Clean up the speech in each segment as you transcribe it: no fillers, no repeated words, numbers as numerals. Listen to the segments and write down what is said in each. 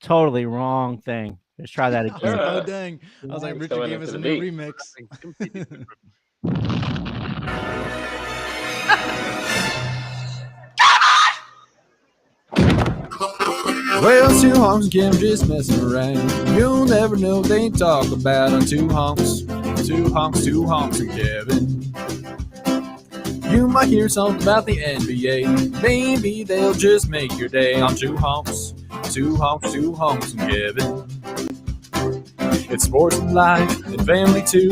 Totally wrong thing. Let's try that I was again. like, oh dang. I was like, He's Richard coming gave into us the a new beat. remix. Completely different. Well, two honks and Kim just messing around. You'll never know what they talk about on two honks. Two honks and Kevin. You might hear something about the NBA. Maybe they'll just make your day on two honks and Kevin. It's sports and life and family too.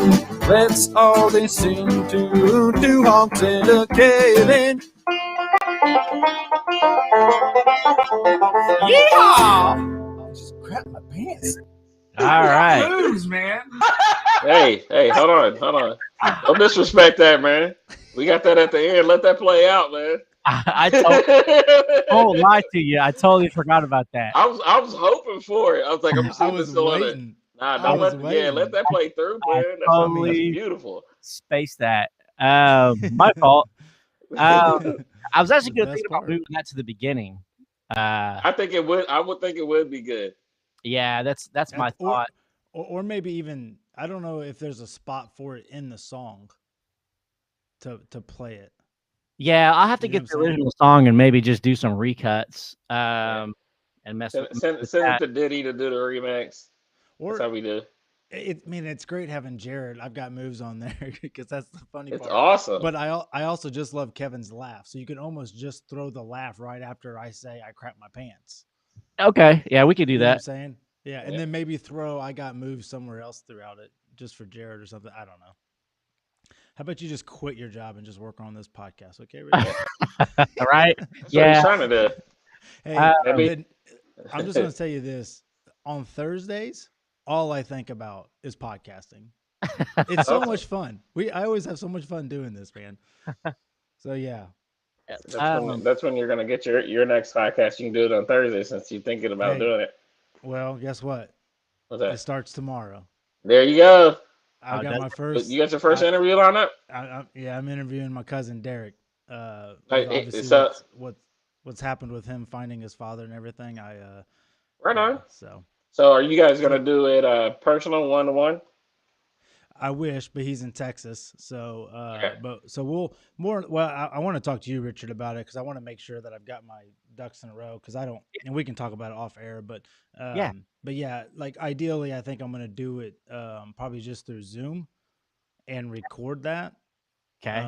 Let's all listen to two honks and a Kevin. Yeah! Just crap my pants. All right. Moves, man. Hey, hold on. Don't disrespect that, man. We got that at the end. Let that play out, man. I won't lie to you. I totally forgot about that. I was hoping for it. I was like, I'm gonna see I if it's was still on it. waiting. Nah, I don't was let waiting. let that play through, I man. That's totally beautiful. spaced that. My fault. I was actually The going to best think about part. moving that to the beginning. I think it would. I would think it would be good. Yeah, that's my Or, thought. or maybe even, I don't know if there's a spot for it in the song to play it. Yeah, I'll have to You know get what the I'm saying? original song and maybe just do some recuts. Yeah. And mess Send, with, send, with send it that. to Diddy to do the remix. That's Or how we do. I mean, it's great having Jared. I've got moves on there because that's the funny It's part. awesome. But I also just love Kevin's laugh. So you can almost just throw the laugh right after I say I crap my pants. Okay, yeah, we could do You know what I'm that. saying? Yeah, and Yeah. then maybe throw I got moves somewhere else throughout it just for Jared or something. I don't know. How about you just quit your job and just work on this podcast, okay, Richard? All right. That's what he's Yeah. trying to do. Hey, Maybe. then I'm just going to tell you this. On Thursdays, all I think about is podcasting. It's so Okay. much fun. I always have so much fun doing this, man. So yeah. Um, That's when you're gonna get your next podcast. You can do it on Thursday since you're thinking about Hey, doing it. well, guess what? What's It that? starts tomorrow. There you go. I've got that's my You first. got your first interview lined up. Yeah, I'm interviewing my cousin Derek. With Hey, obviously so what's happened with him finding his father and everything. right Yeah. on. So So are you guys so gonna do it personal, 1-to-1? I wish, but he's in Texas. So, Okay. we'll more. Well, I want to talk to you, Richard, about it because I want to make sure that I've got my ducks in a row. Because I don't, and we can talk about it off air. yeah. But yeah, like ideally, I think I'm gonna do it probably just through Zoom and record that. Okay.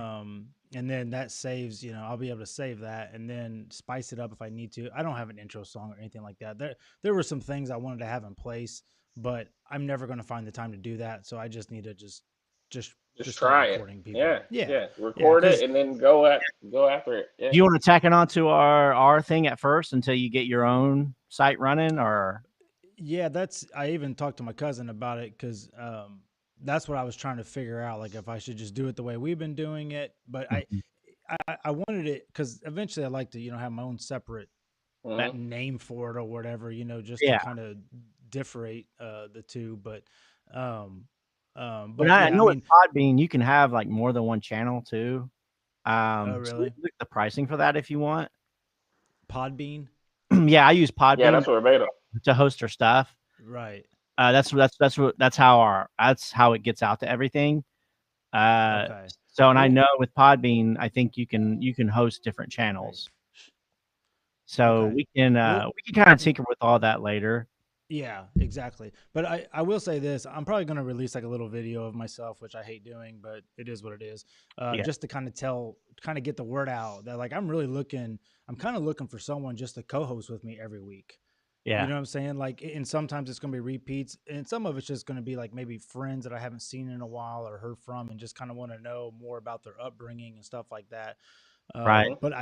And then that saves, I'll be able to save that and then spice it up if I need to. I don't have an intro song or anything like that. There were some things I wanted to have in place, but I'm never going to find the time to do that. So I just need to just Just just start try it. recording people. Yeah, Yeah. yeah. Yeah, Record it cuz and then go after it. Yeah. Do you want to tack it onto our thing at first until you get your own site running, or yeah, I even talked to my cousin about it cuz that's what I was trying to figure out, like if I should just do it the way we've been doing it. But Mhm. I wanted it because eventually I'd like to, have my own separate Hmm. name for it or whatever, just to Yeah. kind of differentiate the two. Um, But but I yeah, I know with mean, Podbean you can have like more than one channel too. oh So we really? can look at the pricing for that if you want. Podbean, Yeah, I use Yeah, Podbean that's verbatim. to host our stuff. right? That's how it gets out to everything. Uh, Okay. so and I Well, know with Podbean, I think you can host different right. channels. So Okay. Well, we can kind of w- tinker with all that later. yeah, exactly. But I will say this: I'm probably going to release like a little video of myself, which I hate doing, but it is what it is. Yeah, Just to kind of get the word out that like I'm kind of looking for someone just to co-host with me every week. You yeah, know what I'm saying? Like, and sometimes it's going to be repeats, and some of it's just going to be like maybe friends that I haven't seen in a while or heard from, and just kind of want to know more about their upbringing and stuff like that. right. Hmm. But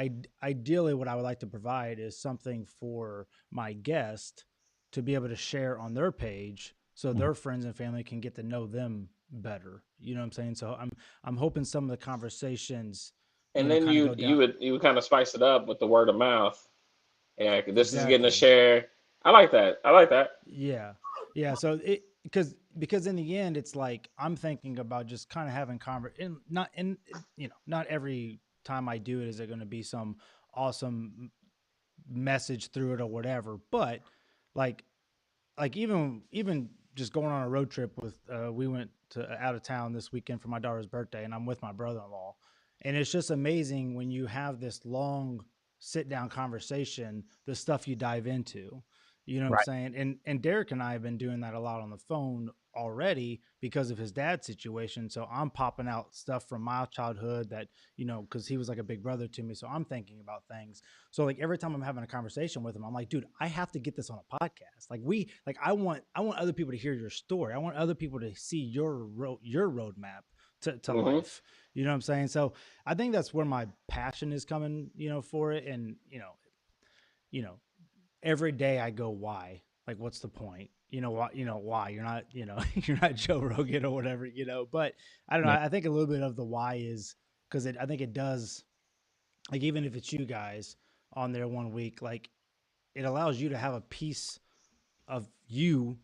ideally, what I would like to provide is something for my guest to be able to share on their page, so Mhm. their friends and family can get to know them better. You know what I'm saying? So I'm hoping some of the conversations, And then kind of you go you down. would you would kind of spice it up with the word of mouth. Yeah, 'cause this is getting a Exactly. share. I like that. I like that. Yeah. Yeah. So because in the end, it's like I'm thinking about just kind of having not not every time I do it is it going to be some awesome message through it or whatever. But like even just going on a road trip with we went to out of town this weekend for my daughter's birthday, and I'm with my brother-in-law, and it's just amazing when you have this long sit down conversation, the stuff you dive into. You know what Right. I'm saying? And Derek and I have been doing that a lot on the phone already because of his dad's situation. So I'm popping out stuff from my childhood that, you know, because he was like a big brother to me. So I'm thinking about things. So like every time I'm having a conversation with him, I'm like, dude, I have to get this on a podcast. I want other people to hear your story. I want other people to see your roadmap to Mhm. life. You know what I'm saying? So I think that's where my passion is coming, you know, for it. And, you know, every day I go, why? Like, what's the point? You know, why you're not, you're not Joe Rogan or whatever, but I don't know. Yeah. I think a little bit of the why is because I think it does, like, even if it's you guys on there one week, like it allows you to have a piece of you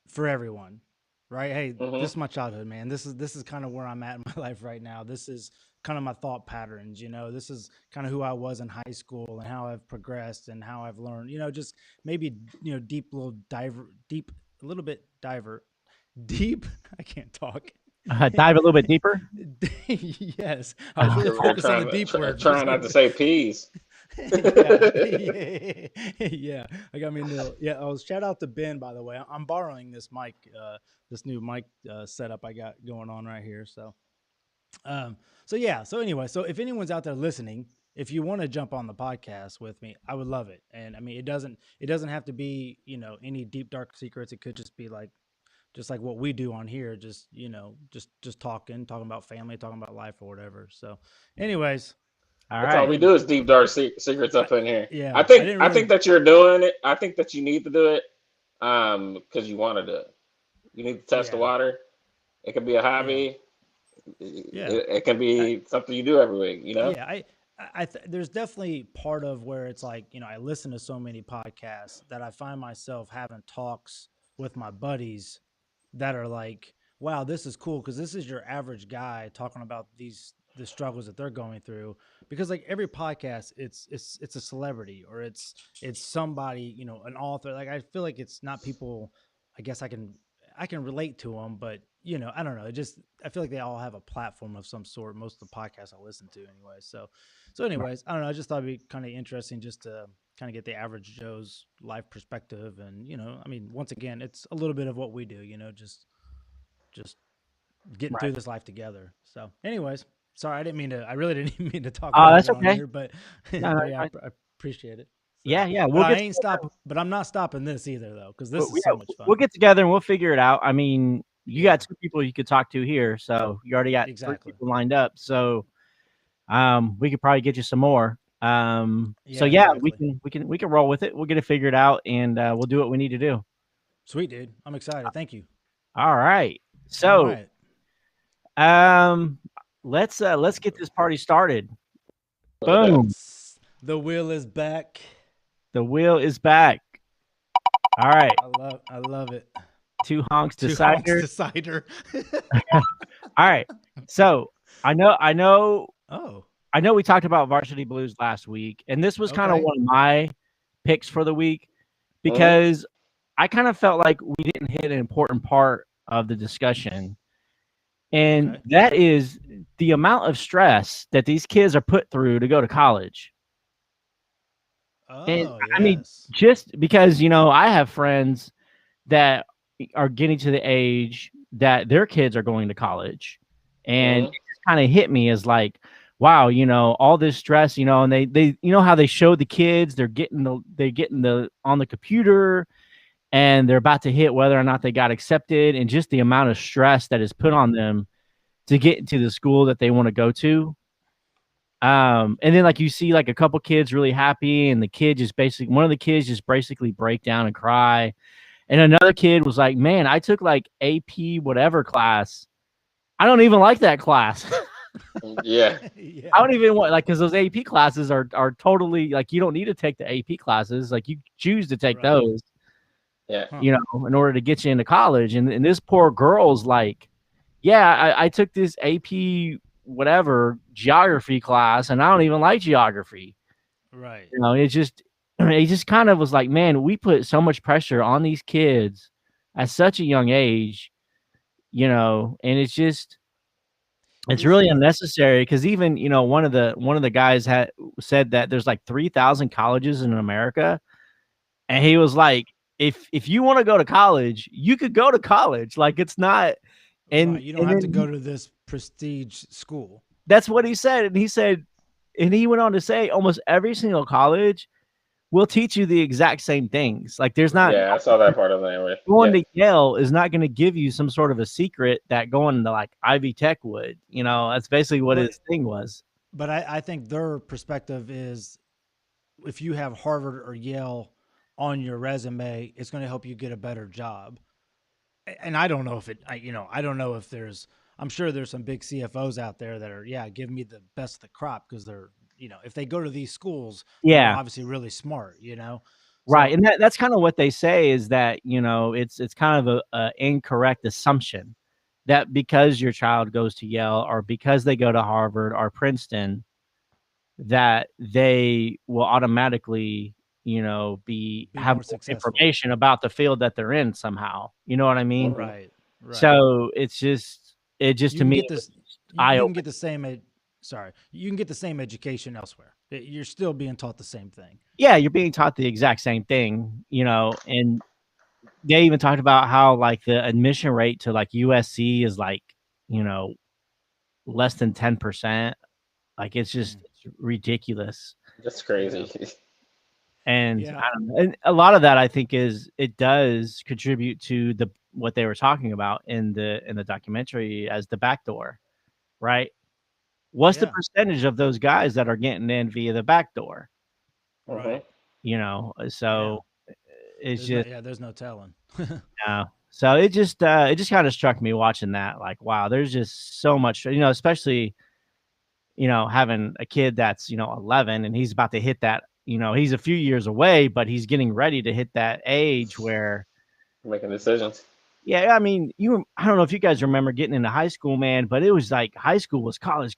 for everyone, right? Hey, Mhm. this is my childhood, man. This is kind of where I'm at in my life right now. This is kind of my thought patterns, this is kind of who I was in high school and how I've progressed and how I've learned, just maybe, deep, a little bit deep. I can't talk. Dive a little bit deeper. Yes. I was really We're focused on the trying, deep word. trying not to say peas. Yeah. I got me a little. Yeah. Oh, shout out to Ben, by the way. I'm borrowing this mic, this new mic setup I got going on right here. So, so anyway, so if anyone's out there listening, if you want to jump on the podcast with me, I would love it. And I mean, it doesn't have to be, any deep, dark secrets. It could just be just like what we do on here, just talking about family, talking about life or whatever. So anyways, All That's all right. we do is deep dark secrets up in here. yeah, I think didn't I really- think that you're doing it. I think that you need to do it because you want to do it. You need to test the Yeah. water. It can be a hobby. Yeah. It can be something you do every week. yeah, there's definitely part of where it's like, I listen to so many podcasts that I find myself having talks with my buddies that are like, wow, this is cool. Cause this is your average guy talking about the struggles that they're going through, because like every podcast, it's a celebrity or it's somebody, an author. Like, I feel like it's not people, I guess I can relate to them, but I don't know. I feel like they all have a platform of some sort. Most of the podcasts I listen to anyway. So anyways, I don't know. I just thought it'd be kind of interesting just to kind of get the average Joe's life perspective. And, I mean, once again, it's a little bit of what we do, just getting through this life together. So anyways, sorry, I really didn't mean to talk Oh, about that's it on okay. here, but, No, but yeah, I appreciate it. So, Yeah. but We'll I get ain't stopping, but I'm not stopping this either though. Cause this is yeah, so much fun. we'll get together and we'll figure it out. I mean, you got 2 people you could talk to here, so you already got 3 Exactly. people lined up. So, we could probably get you some more. So exactly. we can roll with it. We'll get it figured out, and we'll do what we need to do. Sweet, dude. I'm excited. Thank you. All right. So, All right. let's get this party started. Boom. The wheel is back. The wheel is back. All right. I love it. 2 honks Two decider. honks decider. All right. So I know Oh. we talked about Varsity Blues last week, and this was kind of Okay. one of my picks for the week because I kind of felt like we didn't hit an important part of the discussion. And Okay. that is the amount of stress that these kids are put through to go to college. Oh, And, yes. I mean, just because, I have friends that are getting to the age that their kids are going to college. And it just kind of hit me as like, wow, all this stress, and they how they show the kids, they're getting the on the computer and they're about to hit whether or not they got accepted, and just the amount of stress that is put on them to get into the school that they want to go to. And then like you see like a couple kids really happy, and one of the kids just basically break down and cry. And another kid was like, man, I took like AP whatever class. I don't even like that class. Yeah. Yeah. I don't even want because those AP classes are totally like, you don't need to take the AP classes. Like, you choose to take Right. those, Yeah. Huh. in order to get you into college. And this poor girl's like, yeah, I took this AP whatever geography class and I don't even like geography. Right. It's just, he just kind of was like, man, we put so much pressure on these kids at such a young age, and it's just, it's really unnecessary because even, one of the guys had said that there's like 3,000 colleges in America. And he was like, if you want to go to college, you could go to college. Like, it's not, and you don't have to go to this prestige school. That's what he said. And he went on to say almost every single college will teach you the exact same things. Like, there's not. Yeah, I saw that part of it anyway. Going to Yale is not going to give you some sort of a secret that going to like Ivy Tech would. That's basically what his thing was. But I think their perspective is, if you have Harvard or Yale on your resume, it's going to help you get a better job. And I don't know if I don't know if I'm sure there's some big CFOs out there that are, give me the best of the crop because they're, if they go to these schools, they're obviously really smart, Right. And that's kind of what they say is that, it's kind of a incorrect assumption that because your child goes to Yale or because they go to Harvard or Princeton, that they will automatically, have more information about the field that they're in somehow. You know what I mean? Right. So it just to me, you can get the same. You can get the same education elsewhere. You're still being taught the same thing. Yeah, you're being taught the exact same thing, and they even talked about how like the admission rate to like USC is like, less than 10%. Like, it's just ridiculous. That's crazy. And I don't know. And a lot of that, I think, is it does contribute to what they were talking about in the documentary as the back door, right? What's the percentage of those guys that are getting in via the back door? Right. So it's there's no telling. No. So it just kind of struck me watching that, like, wow, there's just so much, especially, having a kid that's, 11 and he's about to hit that, he's a few years away, but he's getting ready to hit that age where making decisions. Yeah, I mean, I don't know if you guys remember getting into high school, man, but it was like high school was college.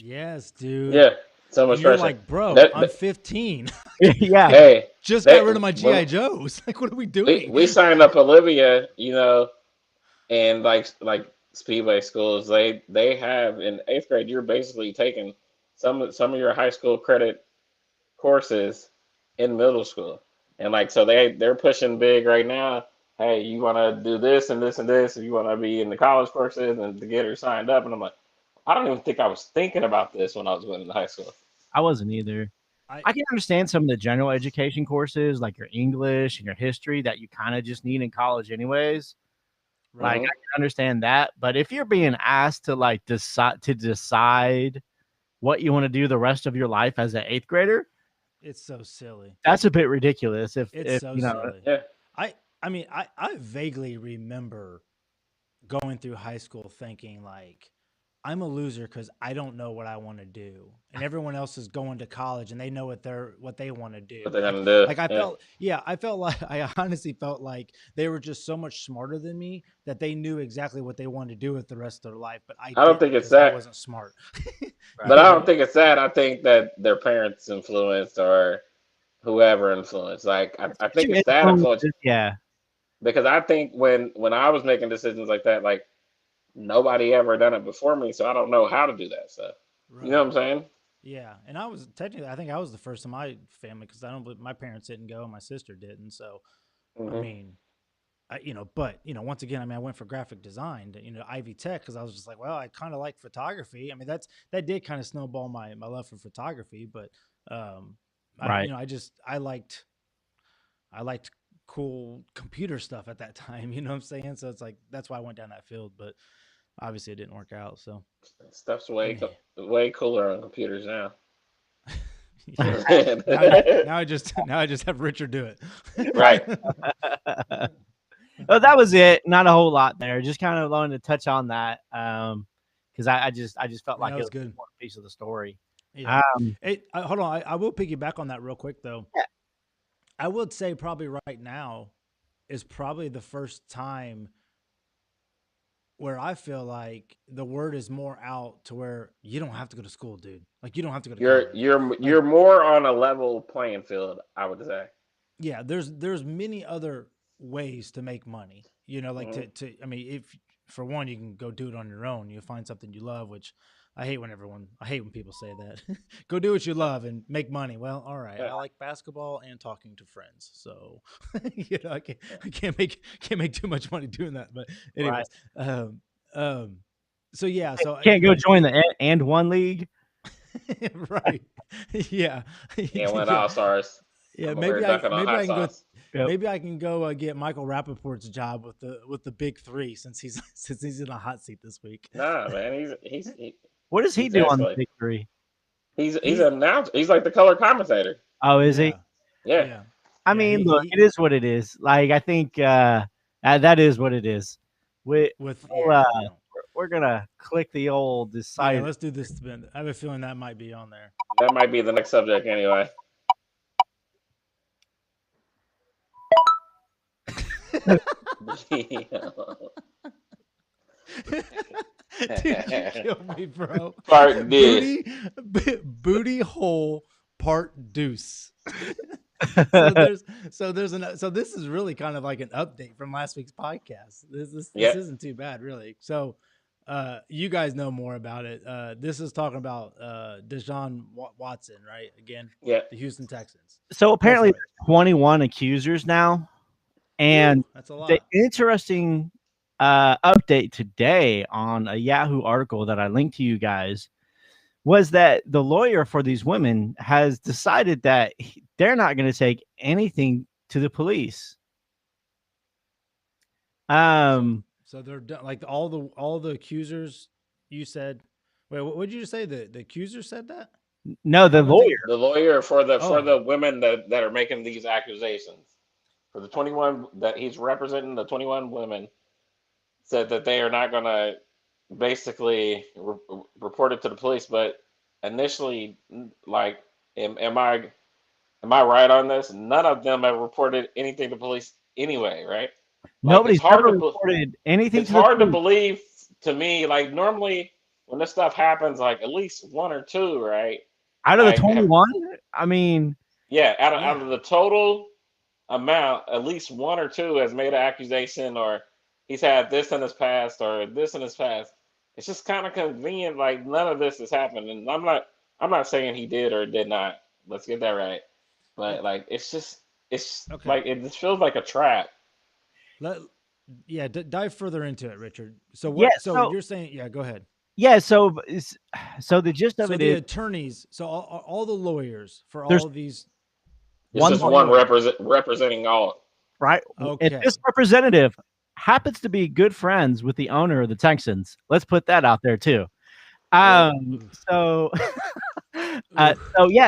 Yes, dude. Yeah, so much pressure. You're like, bro, I'm 15. Yeah. Hey, just got rid of my GI Joes. Like, what are we doing? We signed up Olivia, and like Speedway schools. They have in 8th grade. You're basically taking some of your high school credit courses in middle school, and like so they're pushing big right now. Hey, you want to do this and this and this, if you want to be in the college courses and to get her signed up. And I'm like, I don't even think I was thinking about this when I was going to high school. I wasn't either. I can understand some of the general education courses, like your English and your history, that you kind of just need in college anyways. Right. Like, I can understand that. But if you're being asked to like decide what you want to do the rest of your life as an 8th grader, it's so silly. That's a bit ridiculous. If silly. Yeah. I mean, I vaguely remember going through high school thinking like, I'm a loser because I don't know what I want to do, and everyone else is going to college and they know what they want to do. What they're gonna do? Like I honestly felt like they were just so much smarter than me that they knew exactly what they wanted to do with the rest of their life. But I don't think it's that. I wasn't smart. But I don't think it's that. I think that their parents influenced or whoever influenced. Like I think it's that influence. Yeah. Because I think when I was making decisions like that, like nobody ever done it before me, so I don't know how to do that stuff. Right. You know what I'm saying? Yeah, and I think I was the first in my family because my parents didn't go and my sister didn't. So, I mean, but once again, I mean, I went for graphic design to, Ivy Tech because I was just like, well, I kind of like photography. I mean, that did kind of snowball my love for photography, but right. I liked cool computer stuff at that time, you know what I'm saying? So it's like that's why I went down that field, but obviously it didn't work out. So stuff's way cooler on computers now. now I just have Richard do it. Right. Well, that was it. Not a whole lot there. Just kind of wanted to touch on that because I just felt like it was a good piece of the story. Yeah. Hey, hold on. I will piggyback on that real quick though. Yeah. I would say probably right now is probably the first time where I feel like the word is more out to where you don't have to go to school, dude. Like you don't have to go to You're college. you're Like you're more on a level playing field, I would say. yeah, there's many other ways to make money. You know, like Hmm. to I mean, if for one you can go do it on your own, you find something you love, which I hate when people say that. Go do what you love and make money. Well, all right. Yeah. I like basketball and talking to friends. So, you know, I can't make too much money doing that. But Right. anyways, um so yeah, so Can't you go know, join the and one league. right. Yeah. And win Yeah. All Stars. Yeah, I'm over here dunking on maybe hot I can go sauce. Yep. maybe I can go get Michael Rappaport's job with the big three since he's since he's in a hot seat this week. Nah, man, What does he he's do on the escalated. big three? He's He announced. He's like the color commentator. Oh, is he? Yeah. yeah. I Yeah, mean, he, look, he it is what it is. Like, I think that is what it is. We'll, with uh, you know. we're gonna click the old Yeah, decide. let's do this spin. I have a feeling that might be on there. That might be the next subject anyway. Dude, you killed me, bro. Part this. Booty hole part deuce. So this is really kind of like an update from last week's podcast. This Yep. isn't too bad, really. So you guys know more about it. This is talking about Deshaun Watson, right? Again, Yeah. the Houston Texans. So apparently, for it. there's 21 accusers now, and That's a lot. the interesting update today on a Yahoo article that I linked to you guys was that the lawyer for these women has decided that they're not going to take anything to the police. So they're done, like all the accusers. You said, wait, what did you say? The accuser said that? No, the I'm gonna take- lawyer. The lawyer for Oh. the women that are making these accusations. For the 21 that he's representing, the 21 women said that they are not going to basically report it to the police. But initially, like, am I right on this? None of them have reported anything to police anyway, right? Like, Nobody's it's hard ever to reported anything. it's to the hard to police. believe to me. Like, normally when this stuff happens, like at least one or two, right? Out of the like, 21. I mean, Yeah, out of the total amount, at least one or two has made an accusation, or he's had this in his past, or this in his past. It's just kind of convenient. Like, none of this has happened, and I'm not saying he did or did not. Let's get that right. But like, it's Okay. like it just feels like a trap. Dive further into it, Richard. So Yeah, what? So, so- you're saying, yeah, go ahead. yeah. So the gist of So it the is, attorneys, so all the lawyers for There's- all of these. It's One just more one lawyer. representing all. right? Okay. If this representative happens to be good friends with the owner of the Texans, let's put that out there too. So,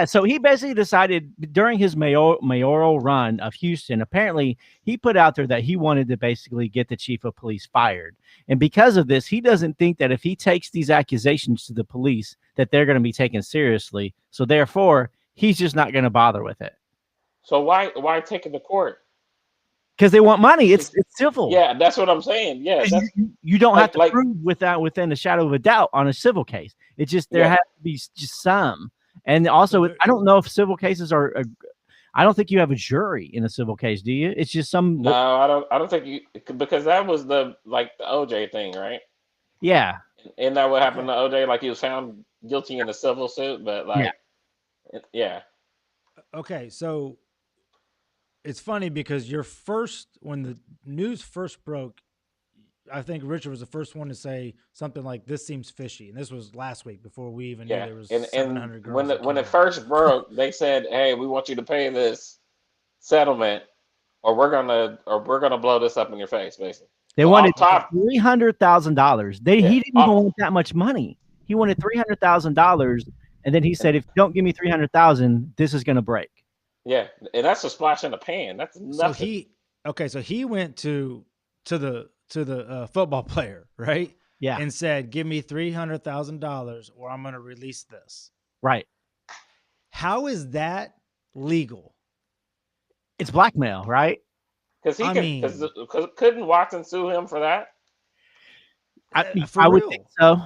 so he basically decided during his mayoral run of Houston, apparently he put out there that he wanted to basically get the chief of police fired. And because of this, he doesn't think that if he takes these accusations to the police, that they're going to be taken seriously. So therefore, he's just not going to bother with it So why take it to court? because they want money. It's civil. Yeah, that's what I'm saying. Yeah, that's, You don't have to like- prove within a shadow of a doubt on a civil case. It's just there Yeah. has to be just some. And also, there- I don't know if civil cases are. I don't think you have a jury in a civil case, do you? It's just some. no, I don't think you, because that was the OJ thing, right? Yeah, Isn't that what happened to OJ? Like, he was found guilty in a civil suit, but like, yeah. Okay, so it's funny because when the news first broke, I think Richard was the first one to say something like, "This seems fishy," and this was last week before we even knew there was 700 And girls. when that when it killed. first broke, they said, "Hey, we want you to pay this settlement, or we're gonna blow this up in your face," basically. they So wanted off top- $300,000. He Yeah, didn't even want that much money. He wanted $300,000, and then he said, "If you don't give me $300,000, this is going to break." Yeah, and that's a splash in the pan. That's nothing. So he went to the football player, right? Yeah, And said, "Give me $300,000, or I'm going to release this." right. How is that legal? It's blackmail, right? Because I mean- couldn't Watson sue him for that? For I would real. think so.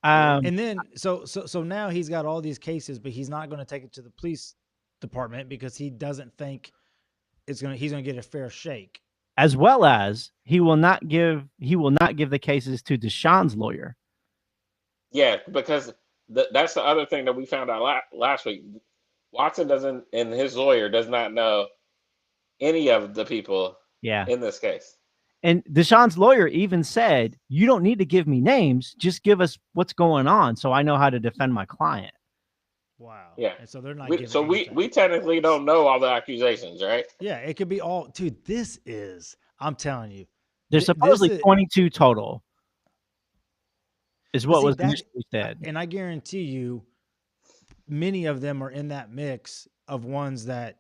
And then so now he's got all these cases, but he's not going to take it to the police department because he doesn't think he's going to get a fair shake. As well as he will not give the cases to Deshaun's lawyer. Yeah, because that's the other thing that we found out last week. Watson doesn't, and his lawyer does not know any of the people in this case. And Deshaun's lawyer even said, you don't need to give me names. Just give us what's going on so I know how to defend my client. Wow. Yeah. And so they're not we technically don't know all the accusations, right? Yeah, it could be all. Dude, I'm telling you. There's supposedly 22 total. Is what was initially said. And I guarantee you, many of them are in that mix of ones that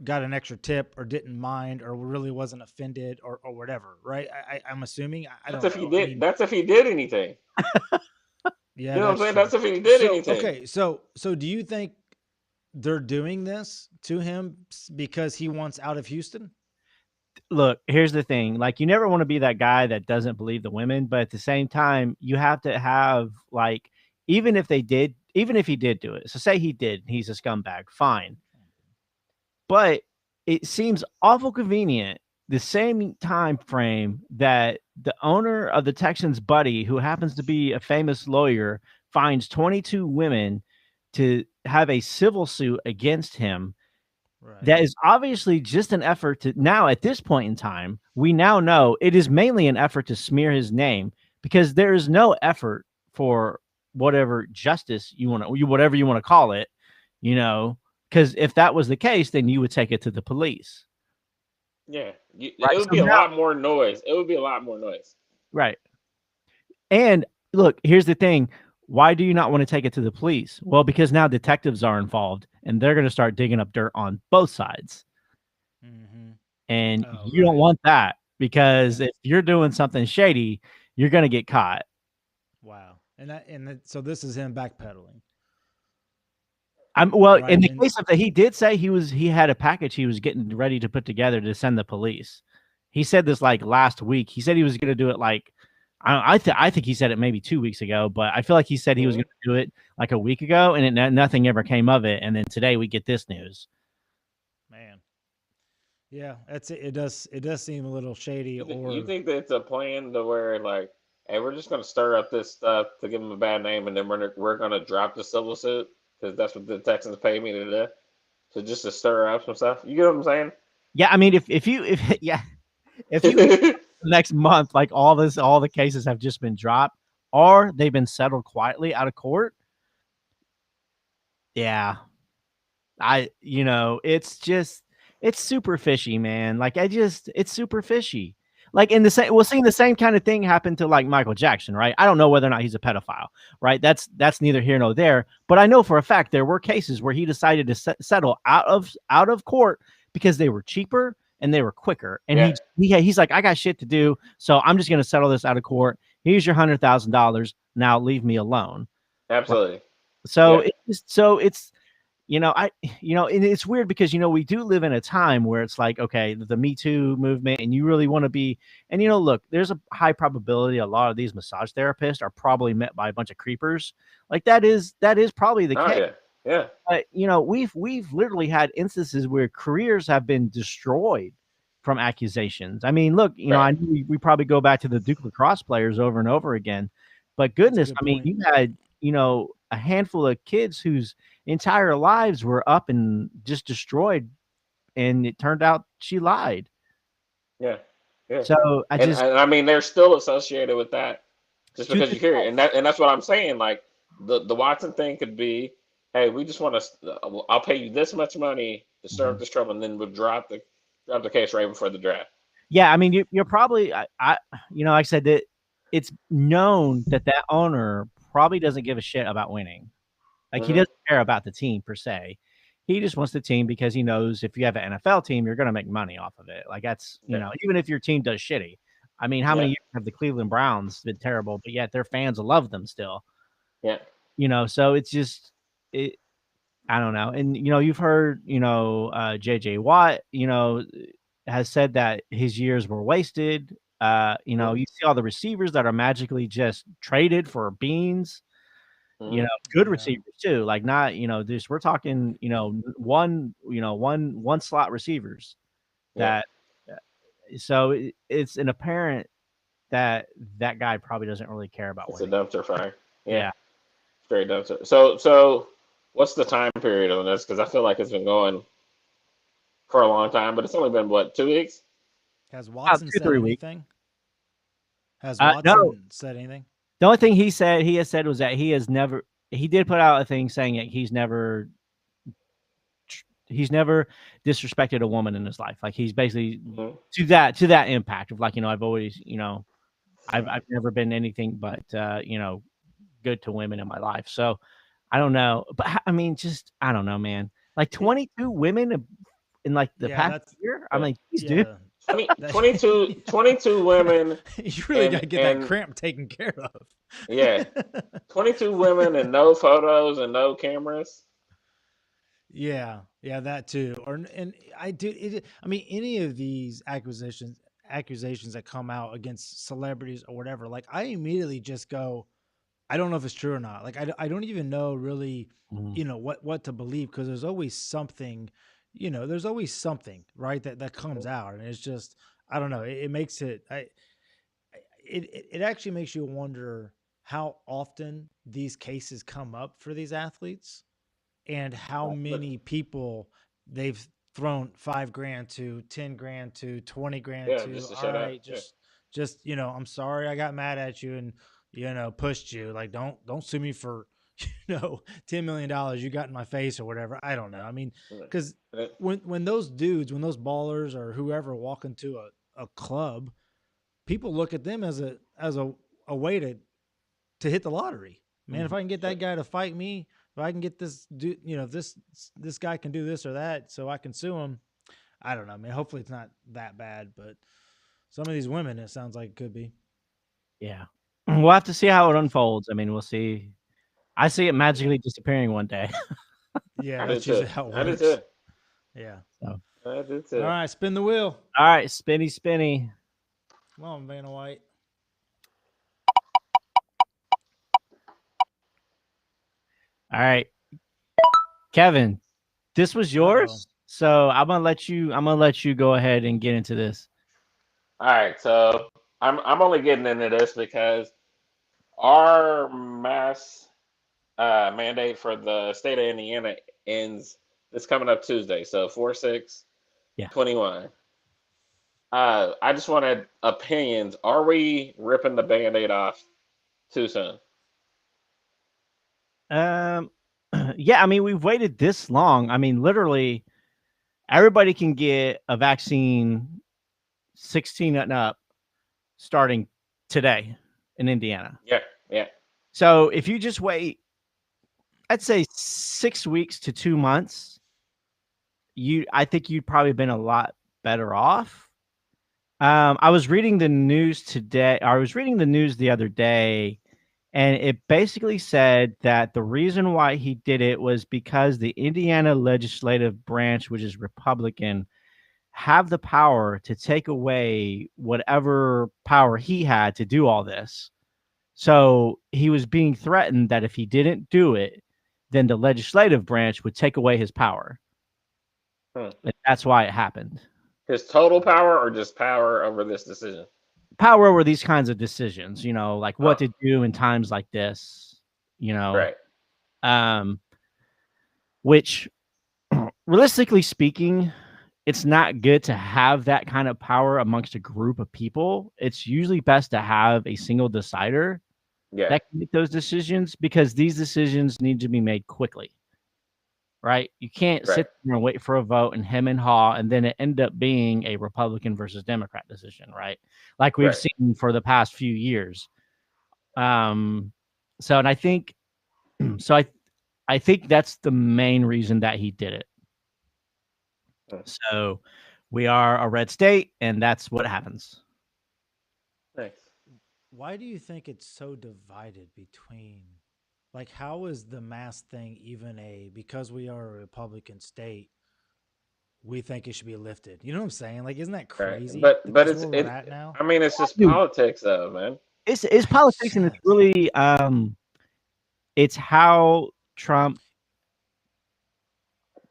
got an extra tip or didn't mind or really wasn't offended or whatever, right? I'm assuming. That's if he did. That's if he did anything. Yeah, you know what I'm saying. That's if he did anything. Okay, so do you think they're doing this to him because he wants out of Houston? Look, here's the thing. Like, you never want to be that guy that doesn't believe the women, but at the same time, you have to have, like, even if he did do it. So say he did, he's a scumbag, fine. But it seems awful convenient the same time frame that the owner of the Texans, Buddy, who happens to be a famous lawyer, finds 22 women to have a civil suit against him. Right. That is obviously just an effort to, now at this point in time, we now know it is mainly an effort to smear his name, because there is no effort for whatever justice whatever you want to call it, because if that was the case, then you would take it to the police. Yeah, it would be a lot more noise. It would be a lot more noise. Right. And look, here's the thing. Why do you not want to take it to the police? Well, because now detectives are involved and they're going to start digging up dirt on both sides. Mm-hmm. And you don't want that, because if you're doing something shady, you're going to get caught. Wow. So this is him backpedaling. In the case of that, he did say he had a package he was getting ready to put together to send the police. He said this like last week. He said he was going to do it like, I think he said it maybe 2 weeks ago, but I feel like he said he was going to do it like a week ago, and nothing ever came of it. And then today we get this news. Man, yeah, that's it. It does seem a little shady. You think that it's a plan to where, like, hey, we're just going to stir up this stuff to give him a bad name, and then we're going to drop the civil suit because that's what the Texans pay me to do, so just to stir up some stuff. You get what I'm saying? Yeah, I mean, if you next month, like all the cases have just been dropped or they've been settled quietly out of court. Yeah. It's super fishy, man. Like it's super fishy. Like we're seeing the same kind of thing happen to like Michael Jackson, right? I don't know whether or not he's a pedophile, right? That's neither here nor there, but I know for a fact there were cases where he decided to settle out of court because they were cheaper and they were quicker. And he's like, I got shit to do, so I'm just going to settle this out of court. Here's your $100,000. Now leave me alone. Absolutely. So it's and it's weird because, we do live in a time where it's like, okay, the Me Too movement, and you really want to be, and look, there's a high probability a lot of these massage therapists are probably met by a bunch of creepers. Like that is probably the case. Yeah. But we've literally had instances where careers have been destroyed from accusations. I mean, look, I knew we probably go back to the Duke lacrosse players over and over again, but goodness, I mean, you had a handful of kids whose entire lives were up and just destroyed, and it turned out she lied. Yeah. So I mean, they're still associated with that just because you hear it, and that's what I'm saying. Like the Watson thing could be, hey, we just want to. I'll pay you this much money to stir up this trouble, and then we'll drop the case right before the draft. Yeah, I mean, you're probably, like I said, that it's known that owner probably doesn't give a shit about winning. Like he doesn't care about the team per se. He just wants the team because he knows if you have an NFL team, you're going to make money off of it. Like that's even if your team does shitty. I mean, how many years have the Cleveland Browns been terrible, but yet their fans love them still? Yeah. So it's just I don't know. And you've heard JJ Watt has said that his years were wasted You know, you see all the receivers that are magically just traded for beans. You know, good Yeah. receivers too. Like not, you know, this we're talking, you know, one slot receivers Yeah. that so it's an apparent that that guy probably doesn't really care about It's a winning. dumpster fire. Yeah. Yeah. Straight dumpster. So what's the time period on this? Because I feel like it's been going for a long time, but it's only been what, 2 weeks? Has About Watson 2, said 3 weeks. anything? Has No. Watson said anything? The only thing he has said was that he did put out a thing saying that he's never disrespected a woman in his life. Like he's basically to that impact of like, you know, I've always, you know, I've never been anything but you know, good to women in my life. So I don't know, but I mean, just I don't know, man. Like 22 women in like the Yeah, past year. I'm like, geez, yeah. dude. 22 women. You really got to get that and- cramp taken care of. Yeah. 22 women and no photos and no cameras. Yeah, that too. And I do. I mean, any of these accusations that come out against celebrities or whatever, like I immediately just go, I don't know if it's true or not. Like I don't even know really, you know, what to believe, because there's always something, you know, there's always something, right, that comes out, and it's just I don't know. It makes it it actually makes you wonder how often these cases come up for these athletes, and how many people they've thrown $5,000 to, 10 grand to, 20 grand Yeah, to. just to All shut up. right, just you know, I'm sorry I got mad at you and you know pushed you. Like don't sue me for you know $10 million you got in my face or whatever. I don't know. I mean, because when those dudes, when those ballers or whoever walk into a club, people look at them as a way to hit the lottery. Man, if I can get that guy to fight me, if I can get this dude, you know, this guy can do this or that, so I can sue him. I don't know. I mean, hopefully it's not that bad, but some of these women, it sounds like it could be. Yeah. We'll have to see how it unfolds. I mean, we'll see. I see it magically disappearing one day. Yeah, I that's did usually too. how it I did works. too. Yeah. So. I did too. All right, spin the wheel. All right, spinny. Come on, Vanna White. All right, Kevin, this was yours. Uh-oh. So I'm gonna let you go ahead and get into this. All right, so I'm only getting into this because our mass mandate for the state of Indiana ends this coming up Tuesday, so 4/6/21. I just wanted opinions. Are we ripping the Band-Aid off too soon? Yeah, I mean, we've waited this long. I mean, literally, everybody can get a vaccine 16 and up starting today in Indiana. Yeah. So if you just wait, I'd say 6 weeks to 2 months, I think you'd probably been a lot better off. I was reading the news today. I was reading the news the other day, and it basically said that the reason why he did it was because the Indiana legislative branch, which is Republican, have the power to take away whatever power he had to do all this. So he was being threatened that if he didn't do it, then the legislative branch would take away his power. And that's why it happened. His total power or just power over this decision? Power over these kinds of decisions, you know, like what to do in times like this, you know. Right. Which realistically speaking, it's not good to have that kind of power amongst a group of people. It's usually best to have a single decider that can make those decisions, because these decisions need to be made quickly. Right? You can't sit there and wait for a vote and hem and haw, and then it end up being a Republican versus Democrat decision, right? Like we've seen for the past few years. And I think, I think that's the main reason that he did it. So we are a red state, and that's what happens. Thanks. Why do you think it's so divided between, like, how is the mask thing even because we are a Republican state, we think it should be lifted. You know what I'm saying? Like, isn't that Right. crazy? But that but that's where we're at it. now. I mean, it's just Dude, politics, though, man. it's politics, and it's Yes. really it's how Trump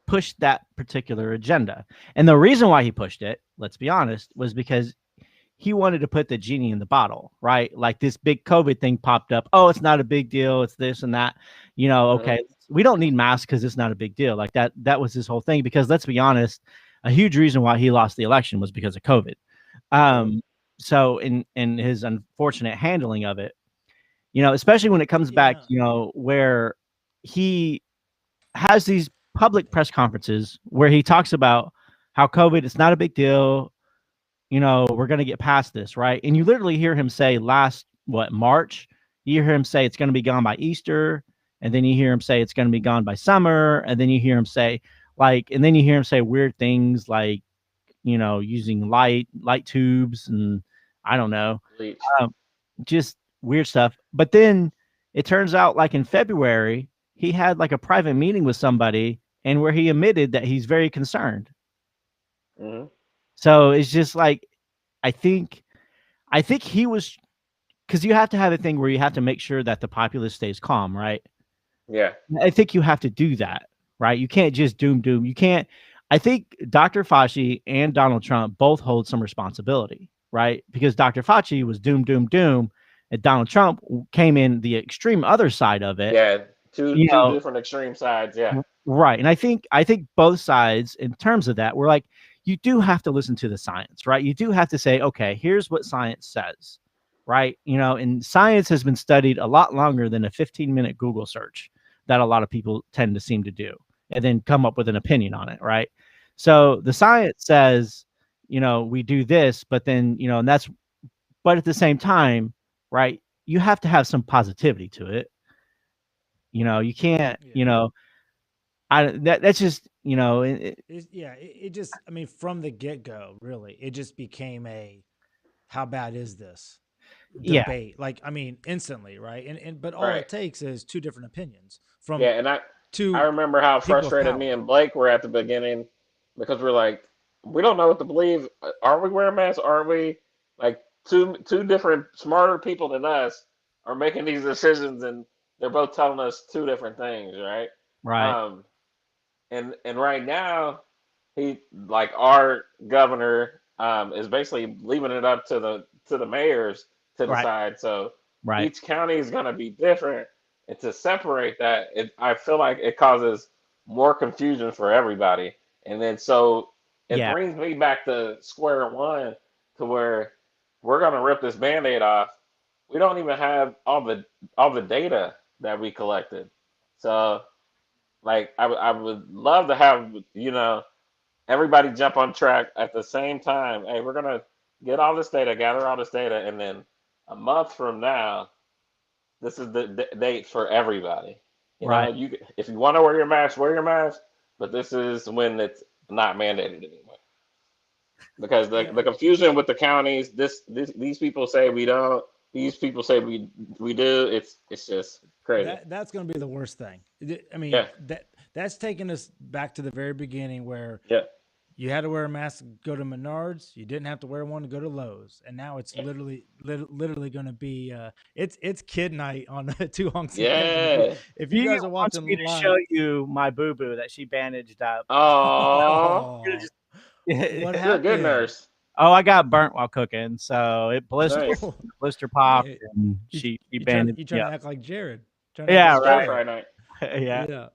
pushed that particular agenda. And the reason why he pushed it, let's be honest, was because he wanted to put the genie in the bottle, right? Like this big COVID thing popped up. Oh, it's not a big deal. It's this and that. You know, okay, we don't need masks because it's not a big deal. Like that was his whole thing. Because let's be honest, a huge reason why he lost the election was because of COVID. So in his unfortunate handling of it, you know, especially when it comes back, you know, where he has these public press conferences where he talks about how COVID is not a big deal. You know, we're going to get past this, right? And you literally hear him say March, you hear him say it's going to be gone by Easter. And then you hear him say it's going to be gone by summer. And then you hear him say weird things like, you know, using light tubes and I don't know, just weird stuff. But then it turns out like in February, he had like a private meeting with somebody and where he admitted that he's very concerned. So it's just like, I think he was, because you have to have a thing where you have to make sure that the populace stays calm, right? Yeah. I think you have to do that, right? You can't just doom. You can't. I think Dr. Fauci and Donald Trump both hold some responsibility, right? Because Dr. Fauci was doom, and Donald Trump came in the extreme other side of it. Yeah, two different extreme sides. Yeah, right. And I think both sides, in terms of that, were like, you do have to listen to the science, right? You do have to say, okay, here's what science says, right? You know, and science has been studied a lot longer than a 15-minute Google search that a lot of people tend to seem to do and then come up with an opinion on it, right? So the science says, you know, we do this, but then, you know, but at the same time, right, you have to have some positivity to it. You know, you can't, you know, that's just, you know, it just, I mean, from the get-go, really, it just became how bad is this debate? Yeah. Like, I mean, instantly, right? But all it takes is two different opinions from and I remember how frustrated me and Blake were at the beginning because we're like, we don't know what to believe. Are we wearing masks? Aren't we? Like two different smarter people than us are making these decisions, and they're both telling us two different things, right? Right. And right now, he, like our governor, is basically leaving it up to the mayors to decide. So each county is going to be different, and to separate that, I feel like it causes more confusion for everybody. And then so it brings me back to square one, to where we're going to rip this Band-Aid off. We don't even have all the data that we collected. So, like, I would love to have, you know, everybody jump on track at the same time. Hey, we're gonna get all this data, gather all this data, and then a month from now, this is the date for everybody. You know, if you want to wear your mask, wear your mask. But this is when it's not mandated anymore. Because the confusion with the counties, these people say we don't. These people say we do. It's just crazy. That's going to be the worst thing. I mean, that's taking us back to the very beginning where you had to wear a mask to go to Menards. You didn't have to wear one to go to Lowe's, and now it's literally going to be it's kid night on Two Honks. Yeah. If you guys are watching, me to show you my boo boo that she bandaged up. Oh, what happened? You're a good nurse. Oh, I got burnt while cooking, so it blister popped, and she bandaged. You trying to act like Jared? Right. Night. Yeah.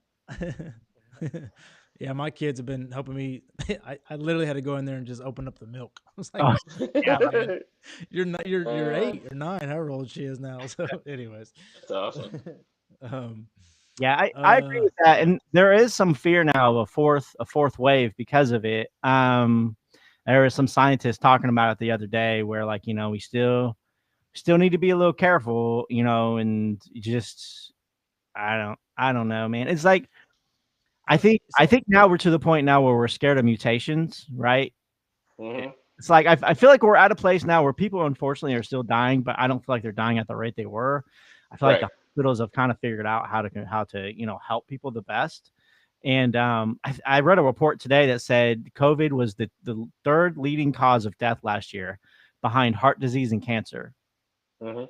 Yeah, my kids have been helping me. I literally had to go in there and just open up the milk. I was like, man, you're 8 or 9, however old she is now. So, anyways, that's awesome. I agree with that, and there is some fear now of a fourth wave because of it. There were some scientists talking about it the other day, where, like, you know, we still need to be a little careful, you know, and just I don't know, man. It's like I think now we're to the point now where we're scared of mutations, right? Mm-hmm. It's like I feel like we're at a place now where people unfortunately are still dying, but I don't feel like they're dying at the rate they were. I feel like the hospitals have kind of figured out how to you know, help people the best, And I read a report today that said COVID was the third leading cause of death last year, behind heart disease and cancer. Mm-hmm.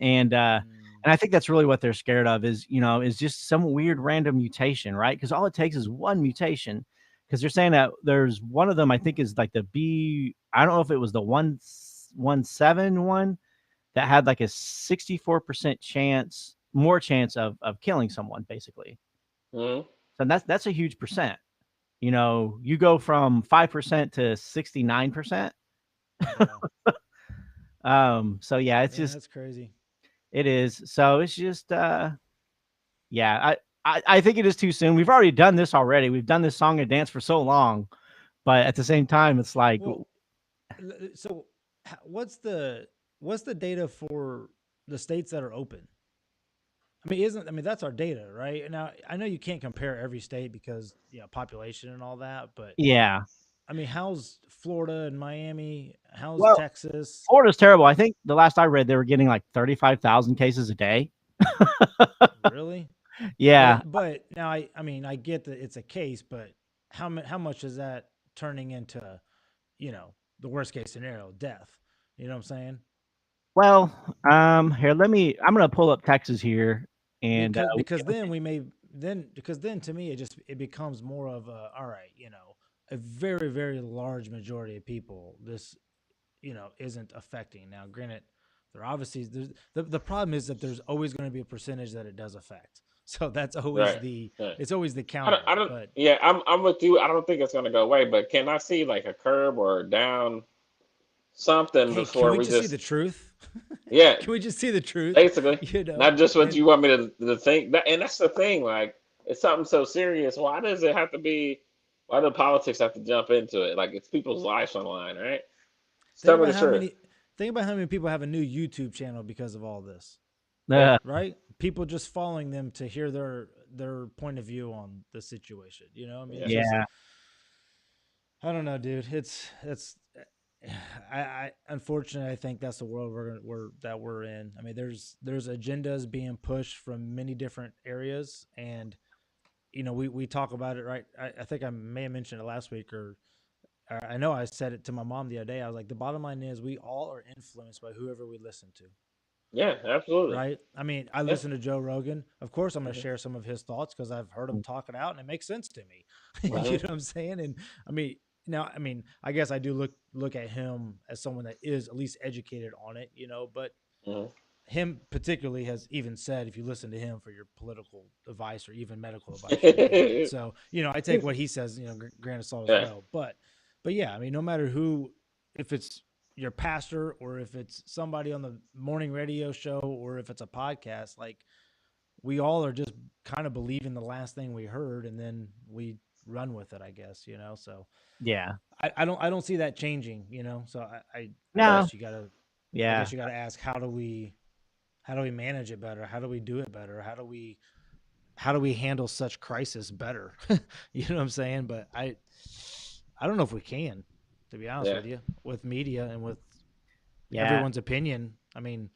And I think that's really what they're scared of is just some weird random mutation, right? Because all it takes is one mutation. Because they're saying that there's one of them, I think, is like the B. I don't know if it was the 117 one that had like a 64% more chance of killing someone, basically. Mm-hmm. So that's a huge percent. You go from 5% to 69%. So yeah, it's just that's crazy. It is. So it's just yeah, I think it is too soon. We've already done this already. We've done this song and dance for so long, but at the same time, it's like so what's the data for the states that are open? I mean, that's our data, right? Now, I know you can't compare every state because population and all that, but yeah. I mean, how's Florida and Miami? How's Texas? Florida's terrible. I think the last I read, they were getting like 35,000 cases a day. Really? Yeah. But now, I mean, I get that it's a case, but how much is that turning into, the worst case scenario, death? You know what I'm saying? Well, here, I'm going to pull up Texas here. And because then to me, it becomes more of all right, a very, very large majority of people, this, isn't affecting. Now, granted, the problem is that there's always going to be a percentage that it does affect. So that's always it's always the counter. I'm with you. I don't think it's going to go away, but can I see like a curb or down something before we just see the truth? Yeah. Can we just see the truth? Basically, not just what you want me to think. And that's the thing. Like, it's something so serious. Why does it have to be? Why do politics have to jump into it? Like, it's people's lives on the line, right? Think about how many people have a new YouTube channel because of all this. Right? People just following them to hear their point of view on the situation. I mean, I don't know, dude. I unfortunately, I think that's the world we're in. I mean, there's agendas being pushed from many different areas, and we talk about it, right? I think I may have mentioned it last week, or I know I said it to my mom the other day. I was like, the bottom line is we all are influenced by whoever we listen to. Yeah, absolutely. Right? I mean, I listen to Joe Rogan. Of course, I'm going to share some of his thoughts because I've heard him talk it out, and it makes sense to me. You know what I'm saying? And I mean, I guess I do look at him as someone that is at least educated on it, but him particularly has even said, if you listen to him for your political advice or even medical advice. So, I take what he says, grain of salt as well. But yeah, I mean, no matter who, if it's your pastor or if it's somebody on the morning radio show or if it's a podcast, like, we all are just kind of believing the last thing we heard and then we run with it, I guess, so yeah, I don't see that changing, so I guess you gotta ask, how do we manage it better? How do we do it better? How do we handle such crisis better? You know what I'm saying? But I don't know if we can, to be honest with you, with media and with everyone's opinion. I mean,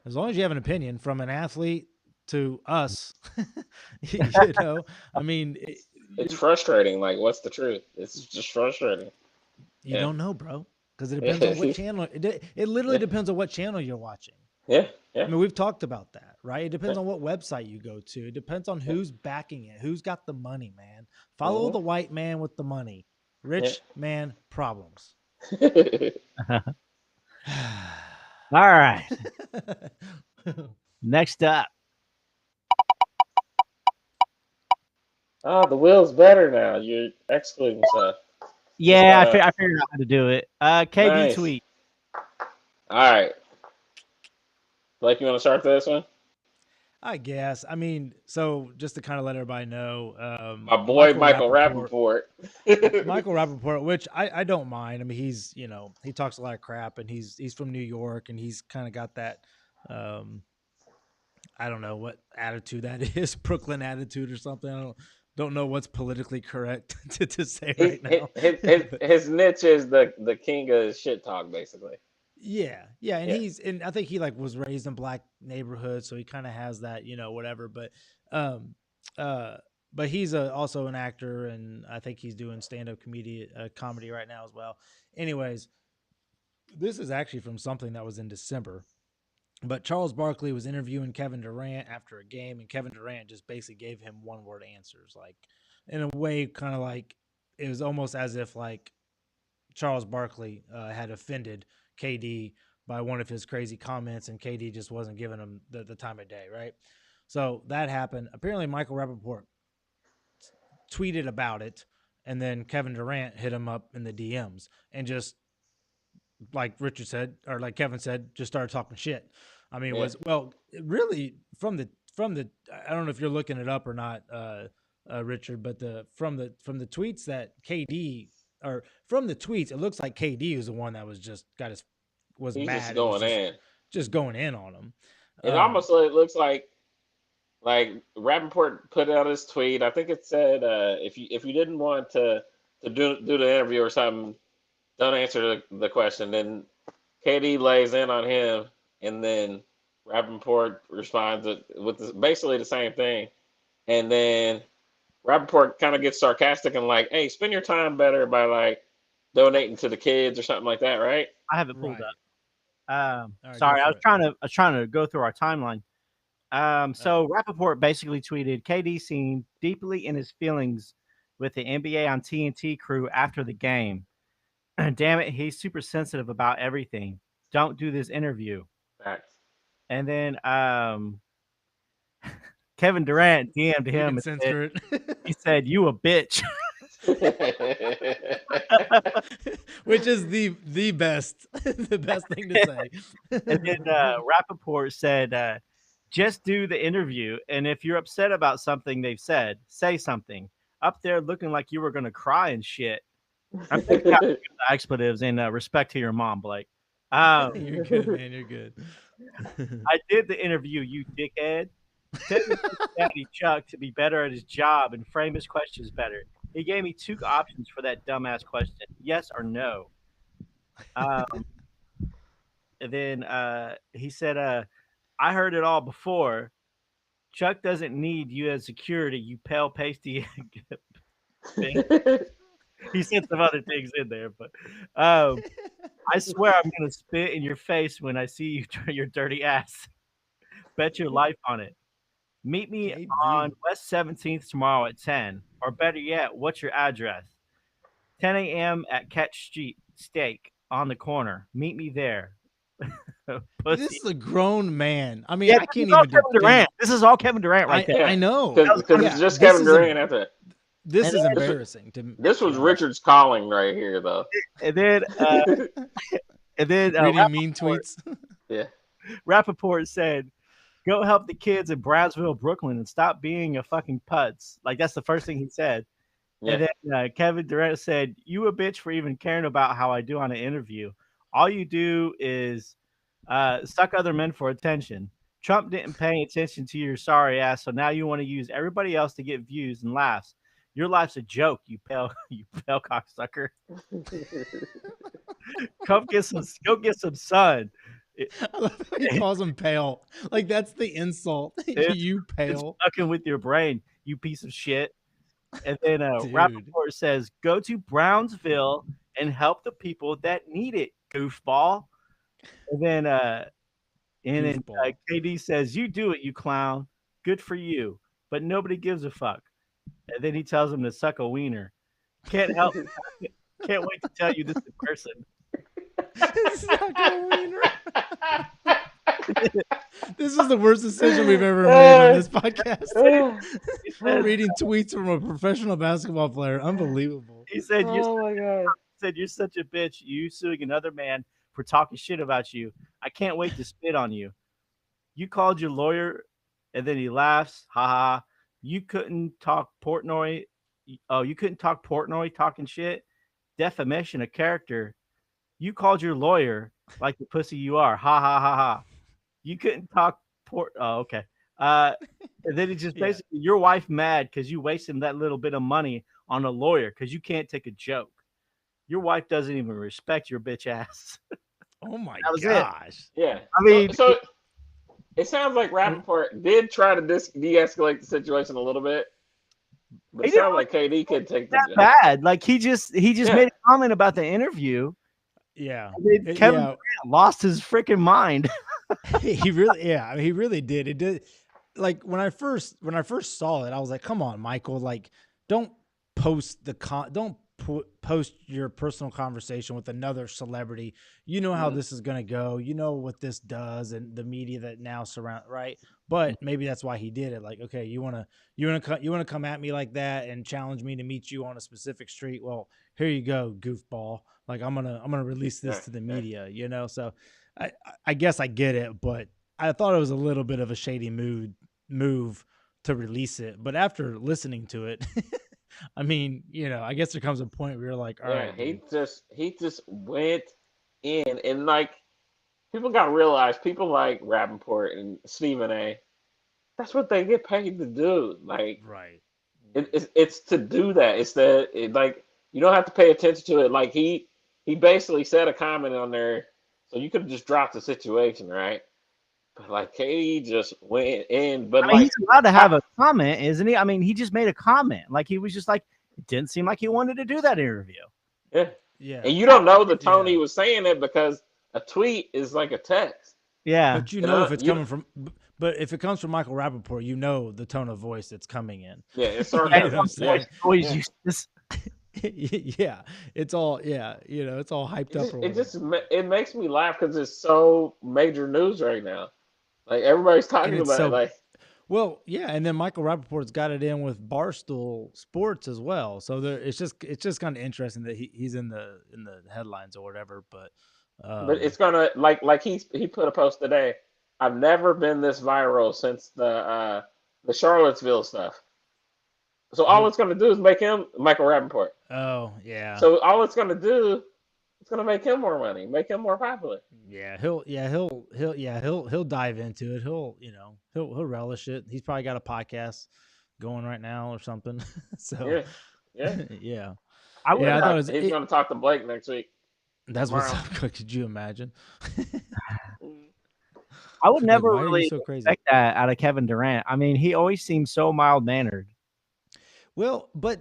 as long as you have an opinion, from an athlete to us, I mean, it's frustrating. Like, what's the truth? It's just frustrating. You don't know, bro, because it depends on what channel. It literally depends on what channel you're watching. Yeah. I mean, we've talked about that, right? It depends on what website you go to. It depends on who's backing it, who's got the money, man. Follow the white man with the money. Rich man problems. All right. Next up. Oh, the wheel's better now. You're excluding stuff. Yeah, I figured out how to do it. KB Nice. tweet. All right. Blake, you want to start this one? I guess. I mean, so just to kind of let everybody know, my boy Michael Rappaport. Michael Rappaport, which I don't mind. I mean, he's, he talks a lot of crap, and he's from New York, and he's kind of got that, I don't know what attitude that is, Brooklyn attitude or something. I don't know what's politically correct to say right now. His niche is the king of shit talk, basically. Yeah, and I think he was raised in black neighborhoods, so he kind of has that, whatever. But but he's also an actor, and I think he's doing stand-up comedy right now as well. Anyways, this is actually from something that was in December. But Charles Barkley was interviewing Kevin Durant after a game, and Kevin Durant just basically gave him one-word answers, like in a way, kind of like it was almost as if like Charles Barkley had offended KD by one of his crazy comments, and KD just wasn't giving him the time of day, right? So that happened. Apparently, Michael Rappaport tweeted about it, and then Kevin Durant hit him up in the DMs and just, like Richard said, or like Kevin said, just started talking shit. I mean, it was, well, really from the, I don't know if you're looking it up or not, Richard, but from the tweets that KD, or from the tweets, it looks like KD was the one that was just was He's mad. just going in on him. It almost looks like Rappaport put out his tweet. I think it said, if you didn't want to do the interview or something, don't answer the question. Then KD lays in on him, and then Rappaport responds with basically the same thing. And then Rappaport kind of gets sarcastic and like, hey, spend your time better by like donating to the kids or something like that, right? I have it pulled up. Right, sorry, I was trying to go through our timeline. So Rappaport basically tweeted, KD seemed deeply in his feelings with the NBA on TNT crew after the game. Damn it, he's super sensitive about everything. Don't do this interview. Facts. And then Kevin Durant DM'd him and he said, "You a bitch." Which is the best thing to say. And then Rappaport said, just do the interview, and if you're upset about something they've said, say something. Up there looking like you were gonna cry and shit. I'm thinking about the expletives and respect to your mom, Blake. You're good, man. You're good. I did the interview, you dickhead. Daddy Chuck to be better at his job and frame his questions better. He gave me two options for that dumbass question: yes or no. And then he said, "I heard it all before. Chuck doesn't need you as security. You pale pasty." He said some other things in there, but I swear I'm gonna spit in your face when I see you turn your dirty ass. Bet your life on it. Meet me on West 17th tomorrow at 10. Or better yet, what's your address? 10 a.m. at Catch Street Steak on the corner. Meet me there. This is a grown man. I mean, I can't even Kevin Durant. This is all Kevin Durant right there. I know. Because it's just Kevin Durant after that. This is embarrassing to me. This was Richard's calling right here, though. And then reading mean tweets. Yeah. Rappaport said, "Go help the kids in Brownsville, Brooklyn, and stop being a fucking putz." Like, that's the first thing he said. Yeah. And then Kevin Durant said, "You a bitch for even caring about how I do on an interview. All you do is suck other men for attention. Trump didn't pay attention to your sorry ass, so now you want to use everybody else to get views and laughs. Your life's a joke, you pale cocksucker. Go get some sun." I love how he calls him pale. Like, that's the insult. You pale. It's fucking with your brain, you piece of shit. And then Rappaport says, "Go to Brownsville and help the people that need it, goofball." And then KD says, "You do it, you clown. Good for you. But nobody gives a fuck." And then he tells him to suck a wiener. Can't wait to tell you this in person. Suck a wiener. This is the worst decision we've ever made on this podcast. We're reading tweets from a professional basketball player. Unbelievable. He said, "Oh my God." He said, "You're such a bitch. You suing another man for talking shit about you. I can't wait to spit on you. You called your lawyer," and then he laughs. Ha ha. "You couldn't talk Portnoy. Oh, you couldn't talk Portnoy talking shit. Defamation of character. You called your lawyer like the pussy you are. Ha ha ha ha. You couldn't talk Oh, okay. And then he just basically, your wife mad because you wasted that little bit of money on a lawyer because you can't take a joke. Your wife doesn't even respect your bitch ass." Oh my gosh. Yeah. I mean, so it sounds like Rappaport did try to de-escalate the situation a little bit, But He it didn't sounds like KD could take the that job. bad. Like he just Yeah. made a comment about the interview. Yeah. And then It- Kevin yeah. Durant lost his freaking mind. He really, yeah, I mean, he really did. It did. Like when I first saw it, I was like, "Come on, Michael! Like, don't post post your personal conversation with another celebrity. You know how this is gonna go. You know what this does, and the media that now surround, right? But maybe that's why he did it. Like, okay, you wanna come at me like that and challenge me to meet you on a specific street. Well, here you go, goofball. Like, I'm gonna release this to the media. You know, so I guess I get it, but I thought it was a little bit of a shady move to release it. But after listening to it, I mean, you know, I guess there comes a point where you're like, all right, he dude. just went in, and like people got to realize, people like Rappaport and Stephen A. That's what they get paid to do. Like Right. it's to do that. Like you don't have to pay attention to it. Like he basically said a comment on there, so you could have just dropped the situation, right? But like Katie just went in, but I mean, like he's allowed to have a comment, isn't he? I mean, he just made a comment. Like he was just like, it didn't seem like he wanted to do that interview. yeah, Yeah. and you don't know the tone Yeah. he was saying it, because a tweet is like a text. Yeah. But you You know know, if it's you- coming from, but if it comes from Michael Rappaport, you know the tone of voice that's coming in. Yeah, it's You know sarcasm. what I'm saying? Always Yeah. use this. Yeah, it's all you know, it's all hyped up. Or whatever. It makes me laugh because it's so major news right now. Like everybody's talking And it's about so- it. Like Well, yeah, and then Michael Rappaport's got it in with Barstool Sports as well. So it's just kind of interesting that he's in the headlines or whatever. But it's gonna like he put a post today. I've never been this viral since the Charlottesville stuff. So all it's gonna do is make him Michael Rappaport. oh yeah, So all it's gonna do, it's gonna make him more money, make him more popular. he'll dive into it. He'll relish it. He's probably got a podcast going right now or something. So Yeah. yeah, I would. Yeah, I thought it was- He's gonna talk to Blake next week. that's what's Tomorrow. up. Could you imagine? I would never why are you really so crazy? expect that out of Kevin Durant. I mean, he always seems so mild mannered. Well, but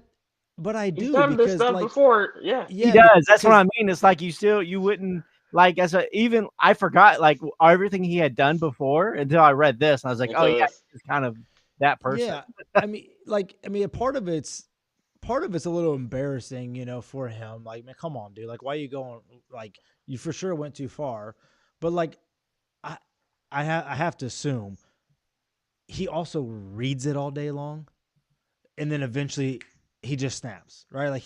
I He's do done this because stuff like before. Yeah. yeah, He does. That's what because- I mean. It's like you wouldn't like even I forgot like everything he had done before until I read this, and I was like, oh yeah, he's kind of that person. Yeah, I mean, a part of it's a little embarrassing, you know, for him. Like, man, come on, dude. Like, why are you going? Like, you for sure went too far. But like, I have to assume he also reads it all day long, and then eventually he just snaps, right? Like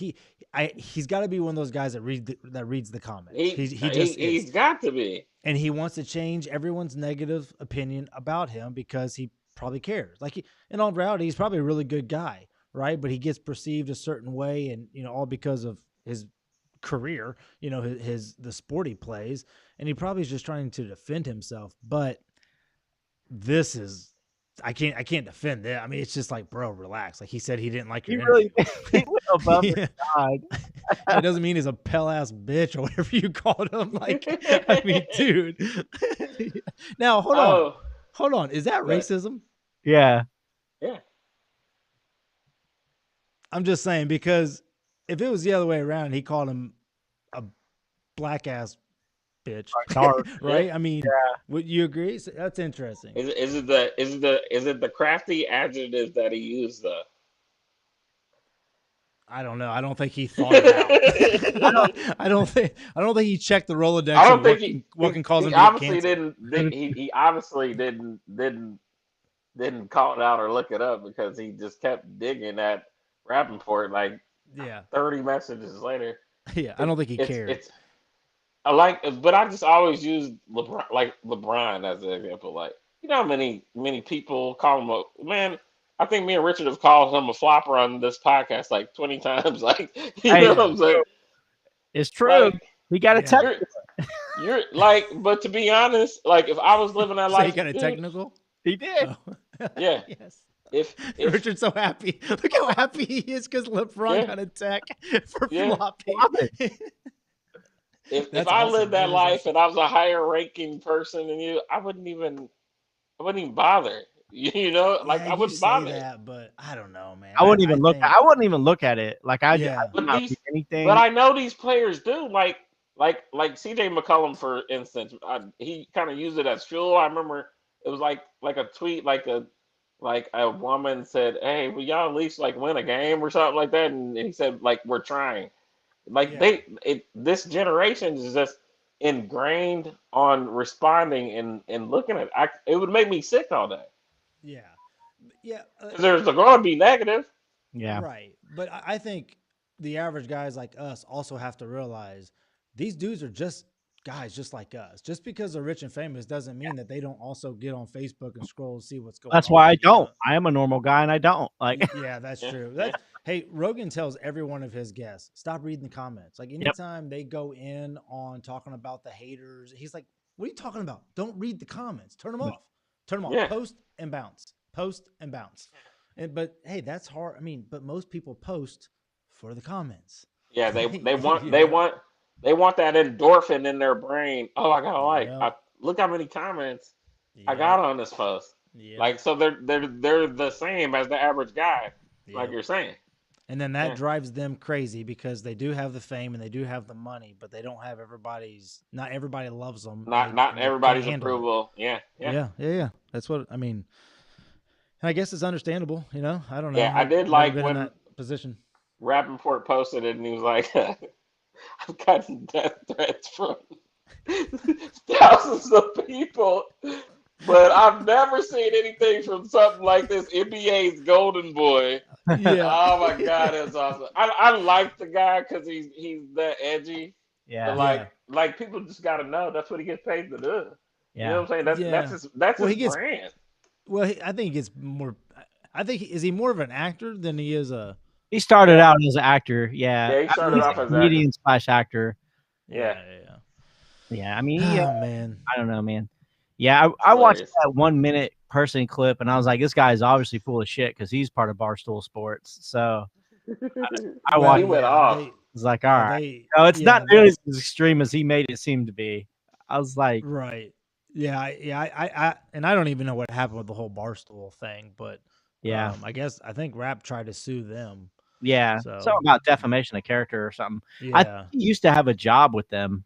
he's got to be one of those guys that reads the comments. He's got to be. And he wants to change everyone's negative opinion about him because he probably cares. Like in all reality, he's probably a really good guy, right? But he gets perceived a certain way, and you know, all because of his career, you know, the sport he plays, and he probably is just trying to defend himself. But this is, I can't defend it. I mean, it's just like, bro, relax. Like he said, he didn't like He your really interview. he went above Yeah. and beyond. It doesn't mean he's a pale ass bitch or whatever you called him. Like, I mean, dude. Now, hold on. Is that Right. racism? Yeah. Yeah. I'm just saying, because if it was the other way around, he called him a black ass bitch, Dark. right? Yeah. I mean, would you agree? So that's interesting. Is it the crafty adjective that he used though? I don't know. I don't think he thought it out. I don't think he checked the Rolodex. I don't of think what can cause him he to get obviously canceled. he obviously didn't call it out or look it up, because he just kept digging at Rappaport like Yeah, 30 messages later. yeah. I don't think he cared. But I just always use LeBron as an example. Like, you know how many people call him man. I think me and Richard have called him a flopper on this podcast like 20 times. Like, you Hey, know what I'm saying? It's true. Like, He got a Yeah. tech. You're like, but to be honest, like if I was living that So he life, got a dude, technical. He did. Oh. Yeah. Yes. if Richard's so happy. Look how happy he is because LeBron Yeah. got a tech for Yeah. floppy. if That's I awesome. lived that That is life awesome. and I was a higher ranking person than you, I wouldn't even bother. You know, like Yeah, I you wouldn't say vomit. that, but I don't know, man. I wouldn't even look. think, I wouldn't even look at it. Like I Yeah. would not read anything. But I know these players do. Like CJ McCollum, for instance, he kind of used it as fuel. I remember it was like a tweet, like a woman said, "Hey, will y'all at least like win a game or something like that?" And he said, "Like we're trying." Like Yeah. this generation is just ingrained on responding and looking at. It would make me sick all day. Yeah. Yeah. 'Cause there's going to be negative. Yeah. Right. But I think the average guys like us also have to realize these dudes are just guys just like us. Just because they're rich and famous doesn't mean that they don't also get on Facebook and scroll and see what's going on. That's why I you don't. know? I am a normal guy and I don't. Like Yeah, that's Yeah, true. yeah. Hey, Rogan tells every one of his guests, stop reading the comments. Like anytime they go in on talking about the haters, he's like, what are you talking about? Don't read the comments. Turn them off. Turn them off. Yeah. Post and bounce. Post and bounce. But hey, that's hard. I mean, but most people post for the comments. Yeah, they want You they know? want they want that endorphin in their brain. Oh, I gotta like. Yeah. Look how many comments I Yeah. got on this post. Yeah. Like, so they're the same as the average guy, like Yeah. you're saying. And then that Yeah. drives them crazy because they do have the fame and they do have the money, but they don't have everybody's. Not everybody loves them. Not They can't everybody's handle it. approval. Yeah, yeah. Yeah. That's what I mean. And I guess it's understandable, you know. I don't know. Yeah, I did Never like been when in that position. Rappaport posted it, and he was like, "I've gotten death threats from thousands of people, but I've never seen anything from something like this. NBA's Golden Boy." Yeah. Oh my God, it's awesome. I like the guy because he's that edgy. yeah. But like people just got to know that's what he gets paid to do. You know Yeah. what I'm saying? That's Yeah. that's Well, his he gets- brand. Well, I think it's more. I think is he more of an actor than he is a. He started out as an actor. Yeah. Yeah, he started He's off a as an comedian slash actor. Yeah. Yeah. I mean, Oh man. I don't know, man. Yeah, I watched Hilarious. that 1 minute person clip and I was like, this guy is obviously full of shit because he's part of Barstool Sports. So I Well, watched. He went off. I was like, all right. They, No, it's yeah, not nearly as extreme as he made it seem to be. I was like, right. Yeah. I and I don't even know what happened with the whole Barstool thing, but yeah, I think Rap tried to sue them. yeah. so- Something about defamation of character or something. Yeah. I think he used to have a job with them.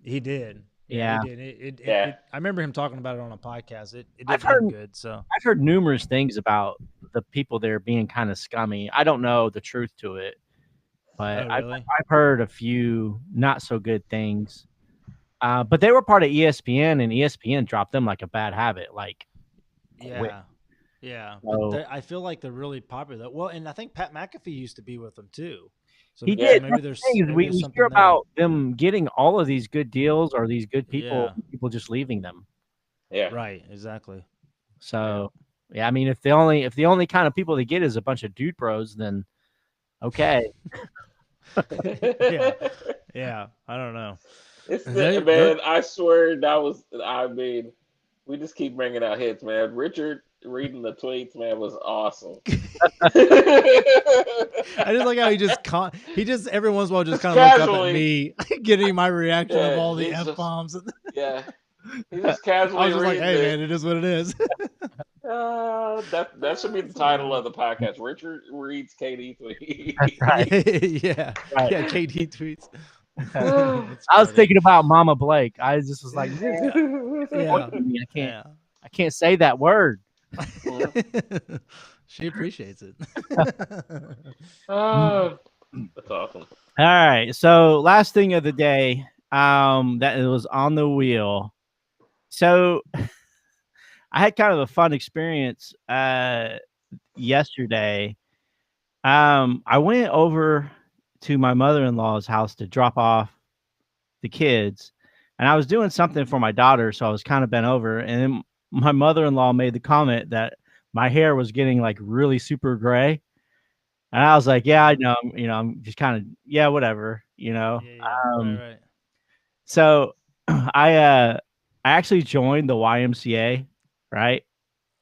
He did. Yeah. He did. Yeah. I remember him talking about it on a podcast. It I've did him heard- good. So I've heard numerous things about the people there being kind of scummy. I don't know the truth to it, but Oh, really? I've heard a few not so good things. But they were part of ESPN, and ESPN dropped them like a bad habit. Like, quick. yeah. So- But I feel like they're really popular. Well, and I think Pat McAfee used to be with them too. So he Yeah, did. Maybe That's there's, the thing is maybe we there's something hear there. about them getting all of these good deals or these good people, Yeah. people just leaving them. Yeah. Right. Exactly. So yeah, I mean, if the only kind of people they get is a bunch of dude bros, then okay. Yeah. Yeah. I don't know. It's They- man, I swear that was. I mean, we just keep bringing out hits, man. Richard reading the tweets, man, was awesome. I just like how he just every once in a while just kind of look up Casually. at me, getting my reaction of Yeah, all the he's just- F bombs. Yeah, he just I casually was just like, reading hey it. man, it is what it is. That should be the title of the podcast. Richard reads KD tweets. That's right. Yeah. Right. Yeah, KD tweets. I was thinking about Mama Blake. I just was like, Yeah. I can't Yeah. I can't say that word. She appreciates it. Oh, that's awesome. All right. So last thing of the day, that it was on the wheel. So I had kind of a fun experience yesterday. I went over to my mother-in-law's house to drop off the kids, and I was doing something for my daughter, so I was kind of bent over, and then my mother-in-law made the comment that my hair was getting like really super gray. And I was like, yeah, I know, I'm just kind of, yeah, whatever, Right. So I actually joined the YMCA, right?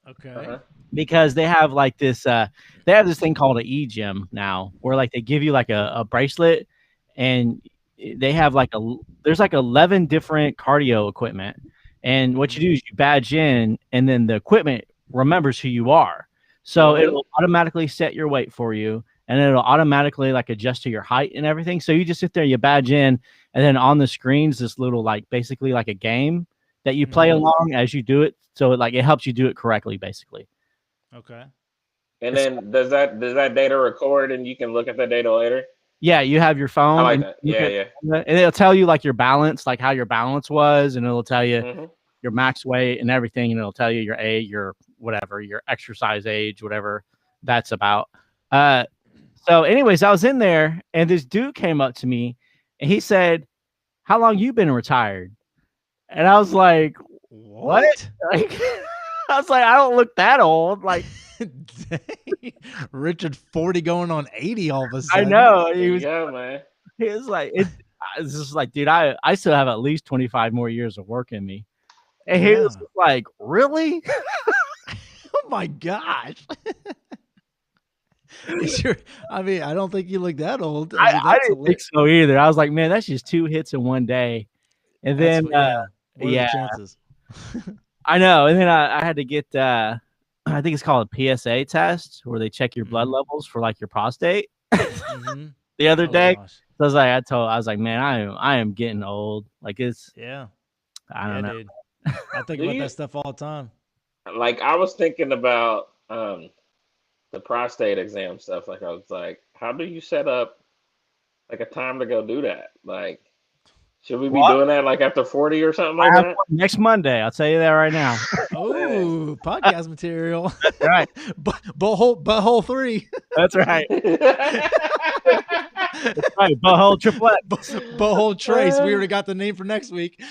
Okay. Uh-huh. Because they have like this, they have this thing called an e-gym now, where like they give you like a bracelet, and they have there's like 11 different cardio equipment. And what you do is you badge in, and then the equipment remembers who you are. So Mhm. it'll automatically set your weight for you, and it'll automatically like adjust to your height and everything. So you just sit there, you badge in, and then on the screens, this little like basically like a game that you play Mhm. along as you do it. So it helps you do it correctly, basically. Okay. And then does that data record and you can look at that data later? Yeah, you have your I phone like and that. you Yeah, can, yeah. and it'll tell you like your balance, like how your balance was, and it'll tell you Hmm. your max weight and everything, and it'll tell you your age, your whatever, your exercise age, whatever that's about. So anyways, I was in there and this dude came up to me and he said, "How long you been retired?" And I was like, "What?" What? Like, I was like, "I don't look that old." Like, Dang. Richard 40 going on 80 all of a I sudden. know There you go, man. he was like, it's just like, dude, I still have at least 25 more years of work in me. And he was Yeah. just like, "Really?" Oh my gosh. I mean, I don't think you look that old. I mean, I that's didn't think so either. I was like, "Man, that's just 2 hits in one day." And then yeah. What are yeah, the chances? I know. And then I had to get I think it's called a PSA test where they check your blood Mhm. levels for like your prostate Mhm. the other Oh day. gosh. So I was like, "Man, I am getting old." Like it's Yeah. I Yeah, don't know. dude. I think Do about you that stuff all the time. like? I was thinking about the prostate exam stuff. Like I was like, how do you set up like a time to go do that? Like, should we be Well, doing that like after 40 or something I like have that? one next Monday. I'll tell you that right now. Oh, podcast material. That's right. Butthole 3. That's right. That's right. Butthole triplet. Butthole Trace. We already got the name for next week.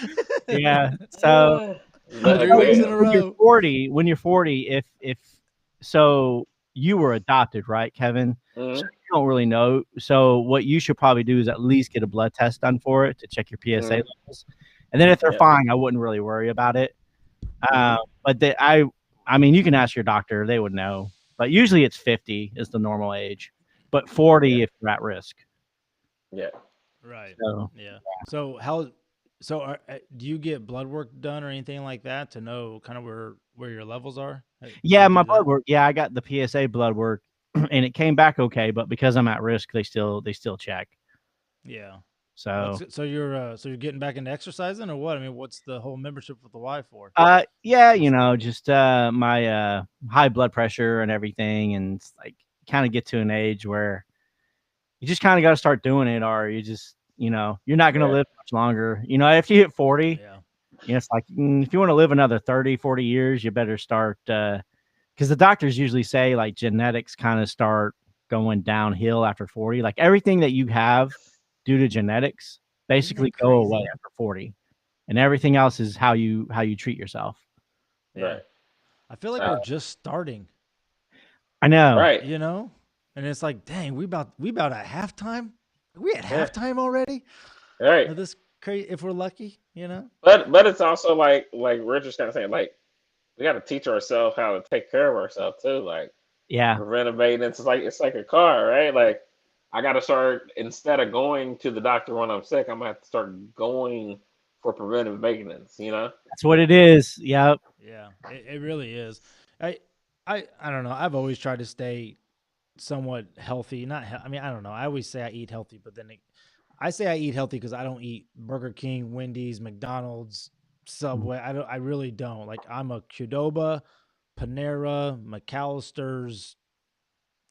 Yeah. So The 3 weeks in exam. a when you're row. 40, if so you were adopted, right, Kevin? So Mhm. you don't really know. So what you should probably do is at least get a blood test done for it to check your PSA Mhm. levels. And then if they're Yep. fine, I wouldn't really worry about it. Mhm. But I mean, you can ask your doctor; they would know. But usually it's 50 is the normal age, but 40 Yeah. if you're at risk. Yeah. Right. So Yeah. So do you get blood work done or anything like that to know kind of where your levels are? Do yeah, you my do blood that? work. Yeah, I got the PSA blood work, and it came back okay. But because I'm at risk, they still check. Yeah. So So you're getting back into exercising or what? I mean, what's the whole membership with the Y for? yeah, just my high blood pressure and everything, and it's like kind of get to an age where you just kind of got to start doing it, or you just you're not going to Yeah. live much longer. If you hit 40, Yeah. it's like if you want to live another 30, 40 years, you better start because the doctors usually say like genetics kind of start going downhill after 40. Like everything that you have due to genetics basically that go away crazy? after 40, and everything else is how you treat yourself. Yeah. Right. I feel like Uh, we're just starting, I know. Right. and it's like, dang, we about at halftime. We at Yeah. halftime already? Right. Of this crazy, if we're lucky, But it's also like Richard's kind of saying, like, we got to teach ourselves how to take care of ourselves too. Like Yeah. preventive maintenance is like it's like a car, right? Like I got to start, instead of going to the doctor when I'm sick, I'm gonna have to start going for preventive maintenance. That's what it is. Yep. Yeah, it really is. I I don't know. I've always tried to stay somewhat healthy. I mean, I don't know. I always say I eat healthy, but then I say I eat healthy because I don't eat Burger King, Wendy's, McDonald's, Subway. I really don't. Like I'm a Qdoba, Panera, McAllister's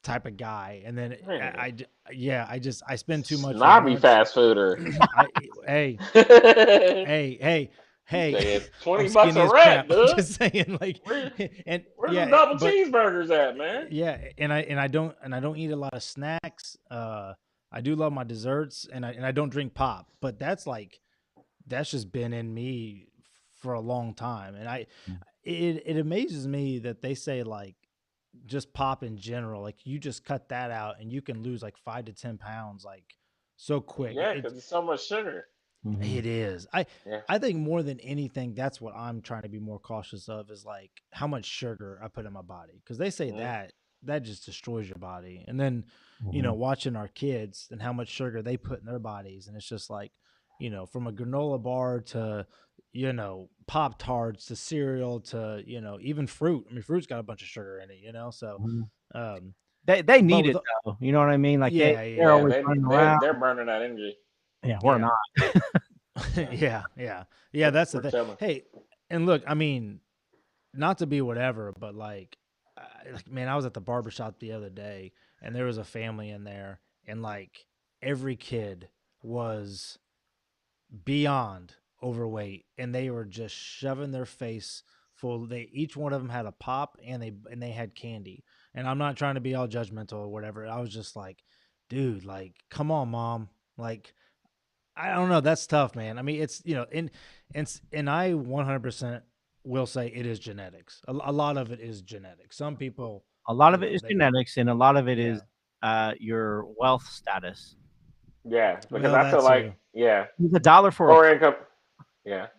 type of guy. And then I spend too much for Snobby lunch. fast fooder. Hey, You hey. say it's I'm $20 skinny a as rent, crap. I'm dude. just saying, like, and Where's yeah, the double but cheeseburgers at, man? yeah, and I don't eat a lot of snacks. I do love my desserts, and I don't drink pop, but that's just been in me for a long time, and it amazes me that they say like just pop in general, like you just cut that out and you can lose like 5 to 10 pounds like so quick. Yeah, because it's so much sugar. Mhm. It is. Yeah. I think more than anything, that's what I'm trying to be more cautious of is like how much sugar I put in my body. Because they say Mhm. that just destroys your body. And then, Mhm. watching our kids and how much sugar they put in their bodies. And it's just like, from a granola bar to, Pop Tarts to cereal to even fruit. I mean, fruit's got a bunch of sugar in it. So, um, They but need with it though. You know what I mean? Like yeah, they're Yeah, always running around. they're burning that energy. Yeah, we're yeah. not. Yeah. That's the We're thing. chilling. Hey, and look, I mean, not to be whatever, but man, I was at the barbershop the other day, and there was a family in there, and like every kid was beyond overweight, and they were just shoving their face full. Each one of them had a pop, and they had candy. And I'm not trying to be all judgmental or whatever. I was just like, dude, like, come on, mom, like. I don't know. That's tough, man. I mean, it's and I 100% will say it is genetics. A lot of it is genetics. Some people, A lot of it is genetics, and a lot of it is yeah. your wealth status. Yeah, because Well, I feel that like too. It's $1 for lower income. Yeah,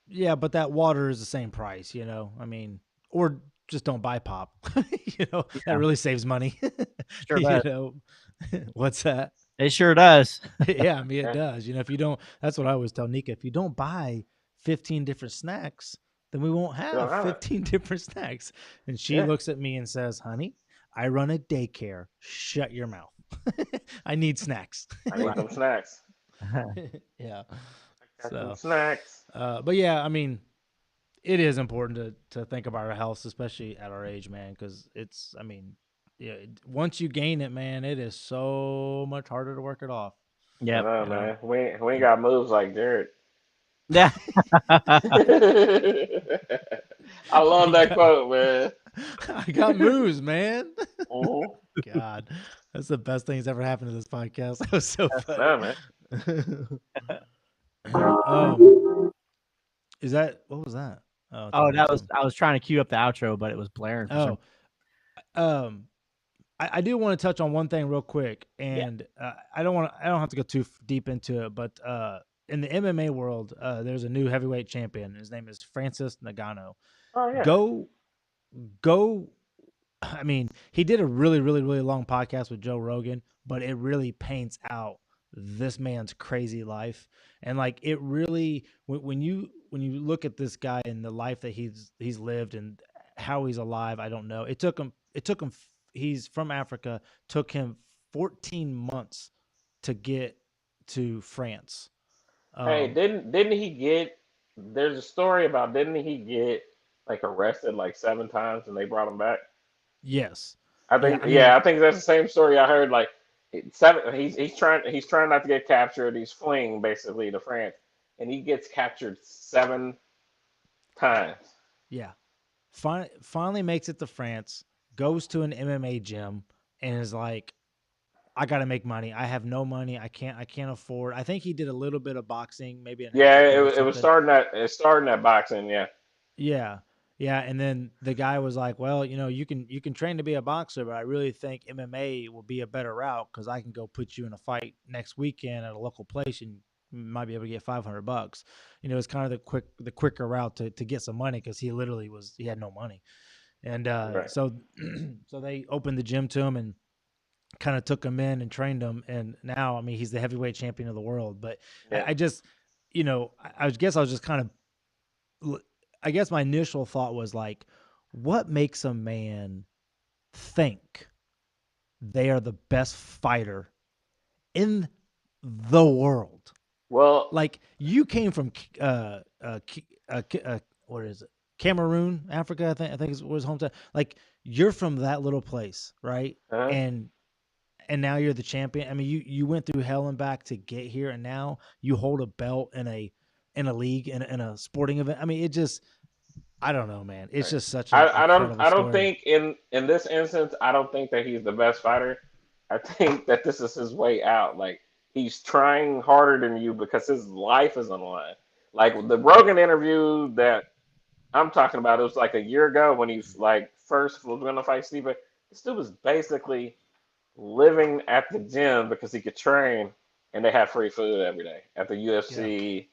Yeah, but that water is the same price, I mean, or just don't buy pop. That really saves money. Sure does. What's that? It sure does. Yeah, I mean, it Yeah. does. If you don't, that's what I always tell Nika. If you don't buy 15 different snacks, then we won't don't have have it. 15 different snacks. And she Yeah. looks at me and says, honey, I run a daycare. Shut your mouth. I need snacks. I need some snacks. Yeah. Got So, some snacks. but yeah, I mean, it is important to think about our health, especially at our age, man, because I mean, yeah, once you gain it, man, it is so much harder to work it off. Yeah. No, man. We ain't got moves like Jared. Yeah. I love that quote, man. I got moves, man. Mhm. God, that's the best thing that's ever happened to this podcast. That was so No, funny. man. Is that what was that? Oh, Oh, I was trying to cue up the outro, but it was blaring. For some I do want to touch on one thing real quick, and I don't have to go too deep into it, but in the MMA world, there's a new heavyweight champion. His name is Francis Ngannou. Oh yeah. Go. I mean, he did a really, really, really long podcast with Joe Rogan, but it really paints out this man's crazy life. And like, it really, when you look at this guy and the life that he's lived and how he's alive, I don't know. It took him, he's from Africa, took him 14 months to get to France. Hey, didn't he get? There's a story about didn't he get like arrested like 7 times and they brought him back? Yes. I think I mean, I think that's the same story I heard. Like seven, he's trying not to get captured. He's fleeing basically to France, and he gets captured 7 times. Yeah. Finally makes it to France, goes to an MMA gym, and is like, I got to make money. I have no money. I can't afford. I think he did a little bit of boxing, maybe. Yeah, it was starting at boxing. Yeah. Yeah. Yeah. And then the guy was like, well, you can train to be a boxer, but I really think MMA will be a better route because I can go put you in a fight next weekend at a local place and you might be able to get $500. It's kind of the quicker route to get some money because he literally he had no money. And Right. so they opened the gym to him and kind of took him in and trained him. And now, I mean, he's the heavyweight champion of the world. But Yeah. I just, I guess I was just kind of, I guess my initial thought was like, what makes a man think they are the best fighter in the world? Well, Like, you came from what is it? Cameroon, Africa, I think was hometown. Like, you're from that little place, right? uh-huh. And now you're the champion. I mean, you went through hell and back to get here, and now you hold a belt in a league in a sporting event. I mean, it just, I don't know, man. It's just such a I don't story. think in this instance I don't think that he's the best fighter. I think that this is his way out. Like he's trying harder than you because his life is on the line. Like the Rogan interview that I'm talking about, it was like a year ago when he like first was going to fight Stipe. This dude was basically living at the gym because he could train, and they had free food every day at the UFC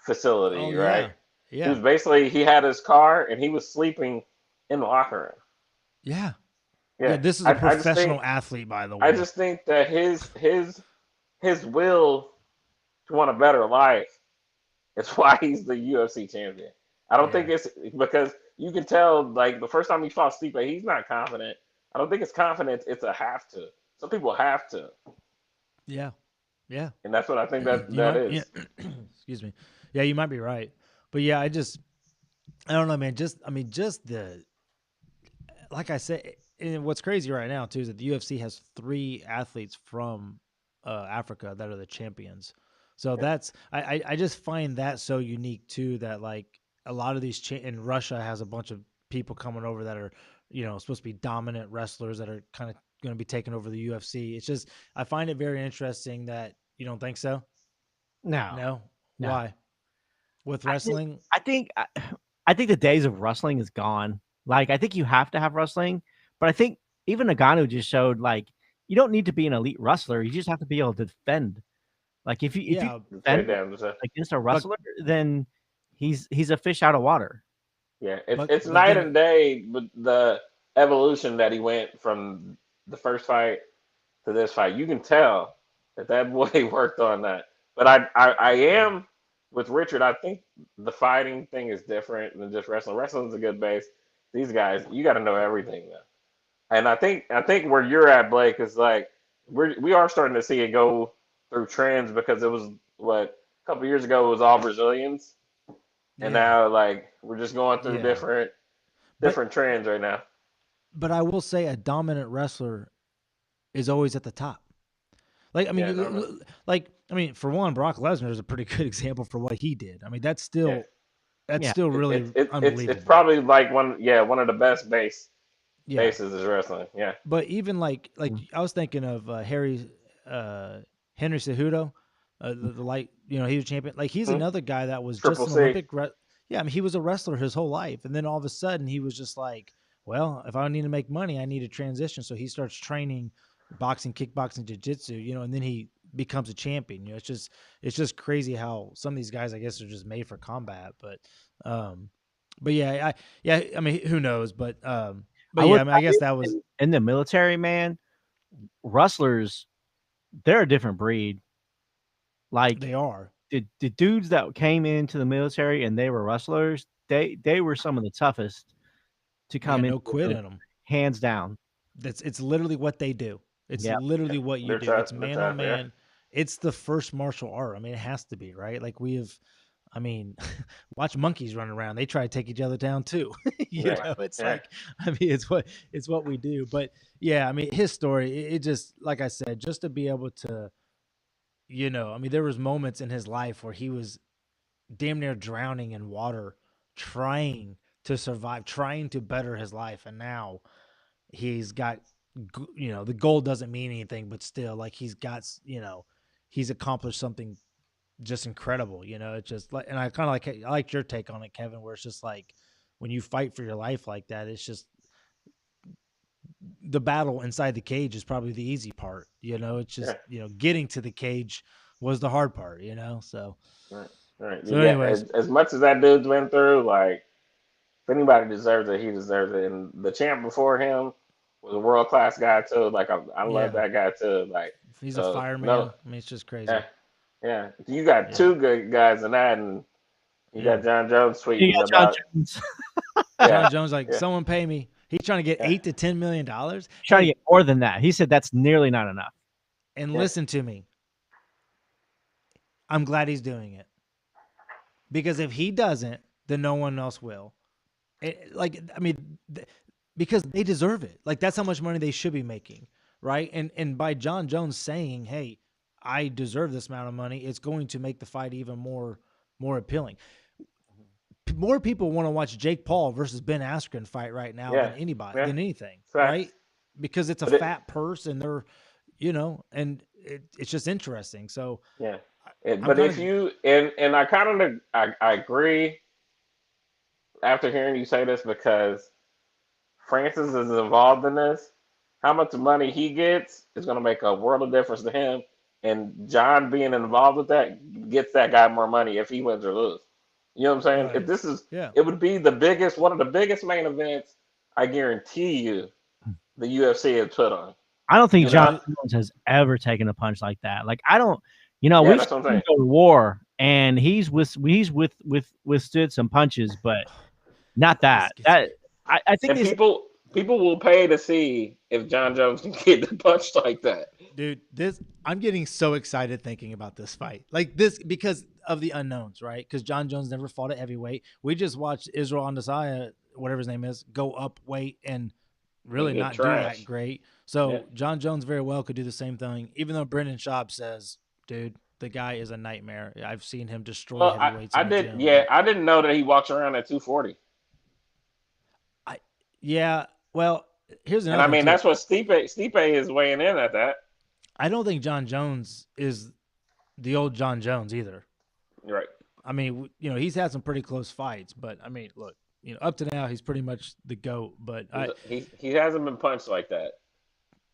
facility, right? Yeah. He was basically he had his car and he was sleeping in the locker room. Yeah. Yeah, this is a professional athlete, by the way. I just think that his will to want a better life It's why he's the UFC champion. I don't think it's because you can tell, like, the first time he fought Stipe, he's not confident. I don't think it's confidence. It's a have to. Some people have to. Yeah. Yeah. And that's what I think that is. Yeah. Excuse me. Yeah, you might be right. But yeah, I don't know, man. Just the, like I said, and what's crazy right now too is that the UFC has 3 athletes from Africa that are the champions. So that's I just find that so unique too, that like a lot of these and Russia has a bunch of people coming over that are, supposed to be dominant wrestlers that are kind of going to be taking over the UFC. It's just, I find it very interesting that you don't think so. No. Why? With wrestling, I think the days of wrestling is gone. Like, I think you have to have wrestling, but I think even Ngannou just showed, like, you don't need to be an elite wrestler. You just have to be able to defend. Like, if you defend against a wrestler, then he's a fish out of water. Yeah, it's night and day with the evolution that he went from the first fight to this fight. You can tell that boy worked on that. But I am with Richard. I think the fighting thing is different than just wrestling. Wrestling's a good base. These guys, you got to know everything now. And I think where you're at, Blake, is like we are starting to see it go through trends, because it was a couple years ago it was all Brazilians, and now like we're just going through different trends right now. But I will say a dominant wrestler is always at the top. Like, I mean, for one, Brock Lesnar is a pretty good example for what he did. I mean, that's still really unbelievable. It's probably like one of the best bases is wrestling. Yeah. But even like I was thinking of Henry Cejudo, the light, he was champion. Like, he's another guy that was just an Olympic. I mean, he was a wrestler his whole life, and then all of a sudden he was just like, well, if I need to make money, I need to transition. So he starts training boxing, kickboxing, jiu-jitsu, and then he becomes a champion. It's just crazy how some of these guys, I guess, are just made for combat. But yeah, I mean, who knows? But I guess that was in the military, man. Wrestlers, they're a different breed. Like, they are. The dudes that came into the military and they were wrestlers, they were some of the toughest to come in. No quit in them, hands down. It's literally what they do. It's literally what you do. It's man on man. Yeah. It's the first martial art. I mean, it has to be, right? Like, watch monkeys run around. They try to take each other down too. Like, I mean, it's what we do. But yeah, I mean, his story, it just, like I said, just to be able to, I mean, there was moments in his life where he was damn near drowning in water, trying to survive, trying to better his life. And now he's got, the goal doesn't mean anything, but still, like, he's got, he's accomplished something just incredible. It's just like, and I kind of I liked your take on it, Kevin, where it's just like, when you fight for your life like that, it's just the battle inside the cage is probably the easy part. It's just, getting to the cage was the hard part, so. Right. So anyways, as much as that dude's been through, like, if anybody deserves it, he deserves it. And the champ before him was a world-class guy too. Like, I love that guy too. Like, he's a fireman. I mean, it's just crazy. Yeah. You got 2 good guys in that, and you got John Jones tweeting about John Jones, like, someone pay me. He's trying to get $8 to $10 million. Trying to get more than that. He said that's nearly not enough. And listen to me. I'm glad he's doing it. Because if he doesn't, then no one else will. Because they deserve it. Like, that's how much money they should be making, right? And by John Jones saying, hey, I deserve this amount of money, it's going to make the fight even more appealing. More people want to watch Jake Paul versus Ben Askren fight right now than than anything, right? Because it's a fat purse, and they're, and it's just interesting. So but if you and I kind of I agree after hearing you say this, because Francis is involved in this. How much money he gets is going to make a world of difference to him. And John being involved with that gets that guy more money if he wins or loses. You know what I'm saying? Right. If this is, it would be one of the biggest main events, I guarantee you, the UFC has put on. I don't think John Jones has ever taken a punch like that. Like, I don't, we go to war and he's withstood some punches, but not that. I think and people will pay to see if John Jones can get punched like that. Dude, I'm getting so excited thinking about this fight. Like this because of the unknowns, right? Because John Jones never fought at heavyweight. We just watched Israel Adesanya, whatever his name is, go up weight and really not do that great. So John Jones very well could do the same thing, even though Brendan Schaub says, dude, the guy is a nightmare. I've seen him destroy heavyweights. I didn't know that he walks around at 240. Well, here's another. And I mean, that's what Stipe is weighing in at that. I don't think John Jones is the old John Jones either. Right. I mean, he's had some pretty close fights, but I mean, look, up to now he's pretty much the GOAT. But he hasn't been punched like that.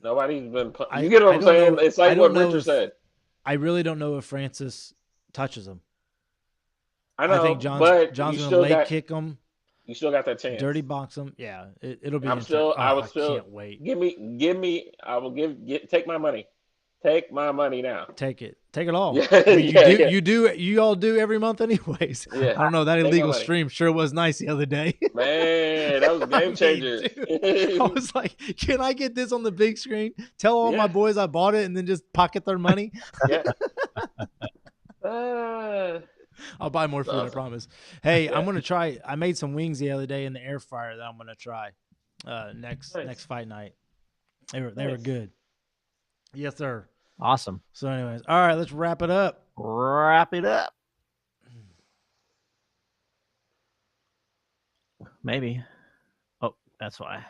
Nobody's been punched. You get what I'm saying? It's like what Richard said. I really don't know if Francis touches him. I know. I think John's going to leg kick him. You still got that chance. Dirty box him. Yeah, it'll be. I can't wait. Take my money. Take my money now. Take it all. Yeah, you all do every month anyways. Yeah. I don't know. That illegal stream sure was nice the other day. Man, that was a game changer. I was like, can I get this on the big screen? Tell all my boys I bought it and then just pocket their money. Yeah. I'll buy more food, awesome. I promise. Hey, I'm gonna try. I made some wings the other day in the air fryer that I'm gonna try next fight night. They were good. Yes, sir. Awesome. So, anyways, all right, let's wrap it up. Maybe. Oh, that's why.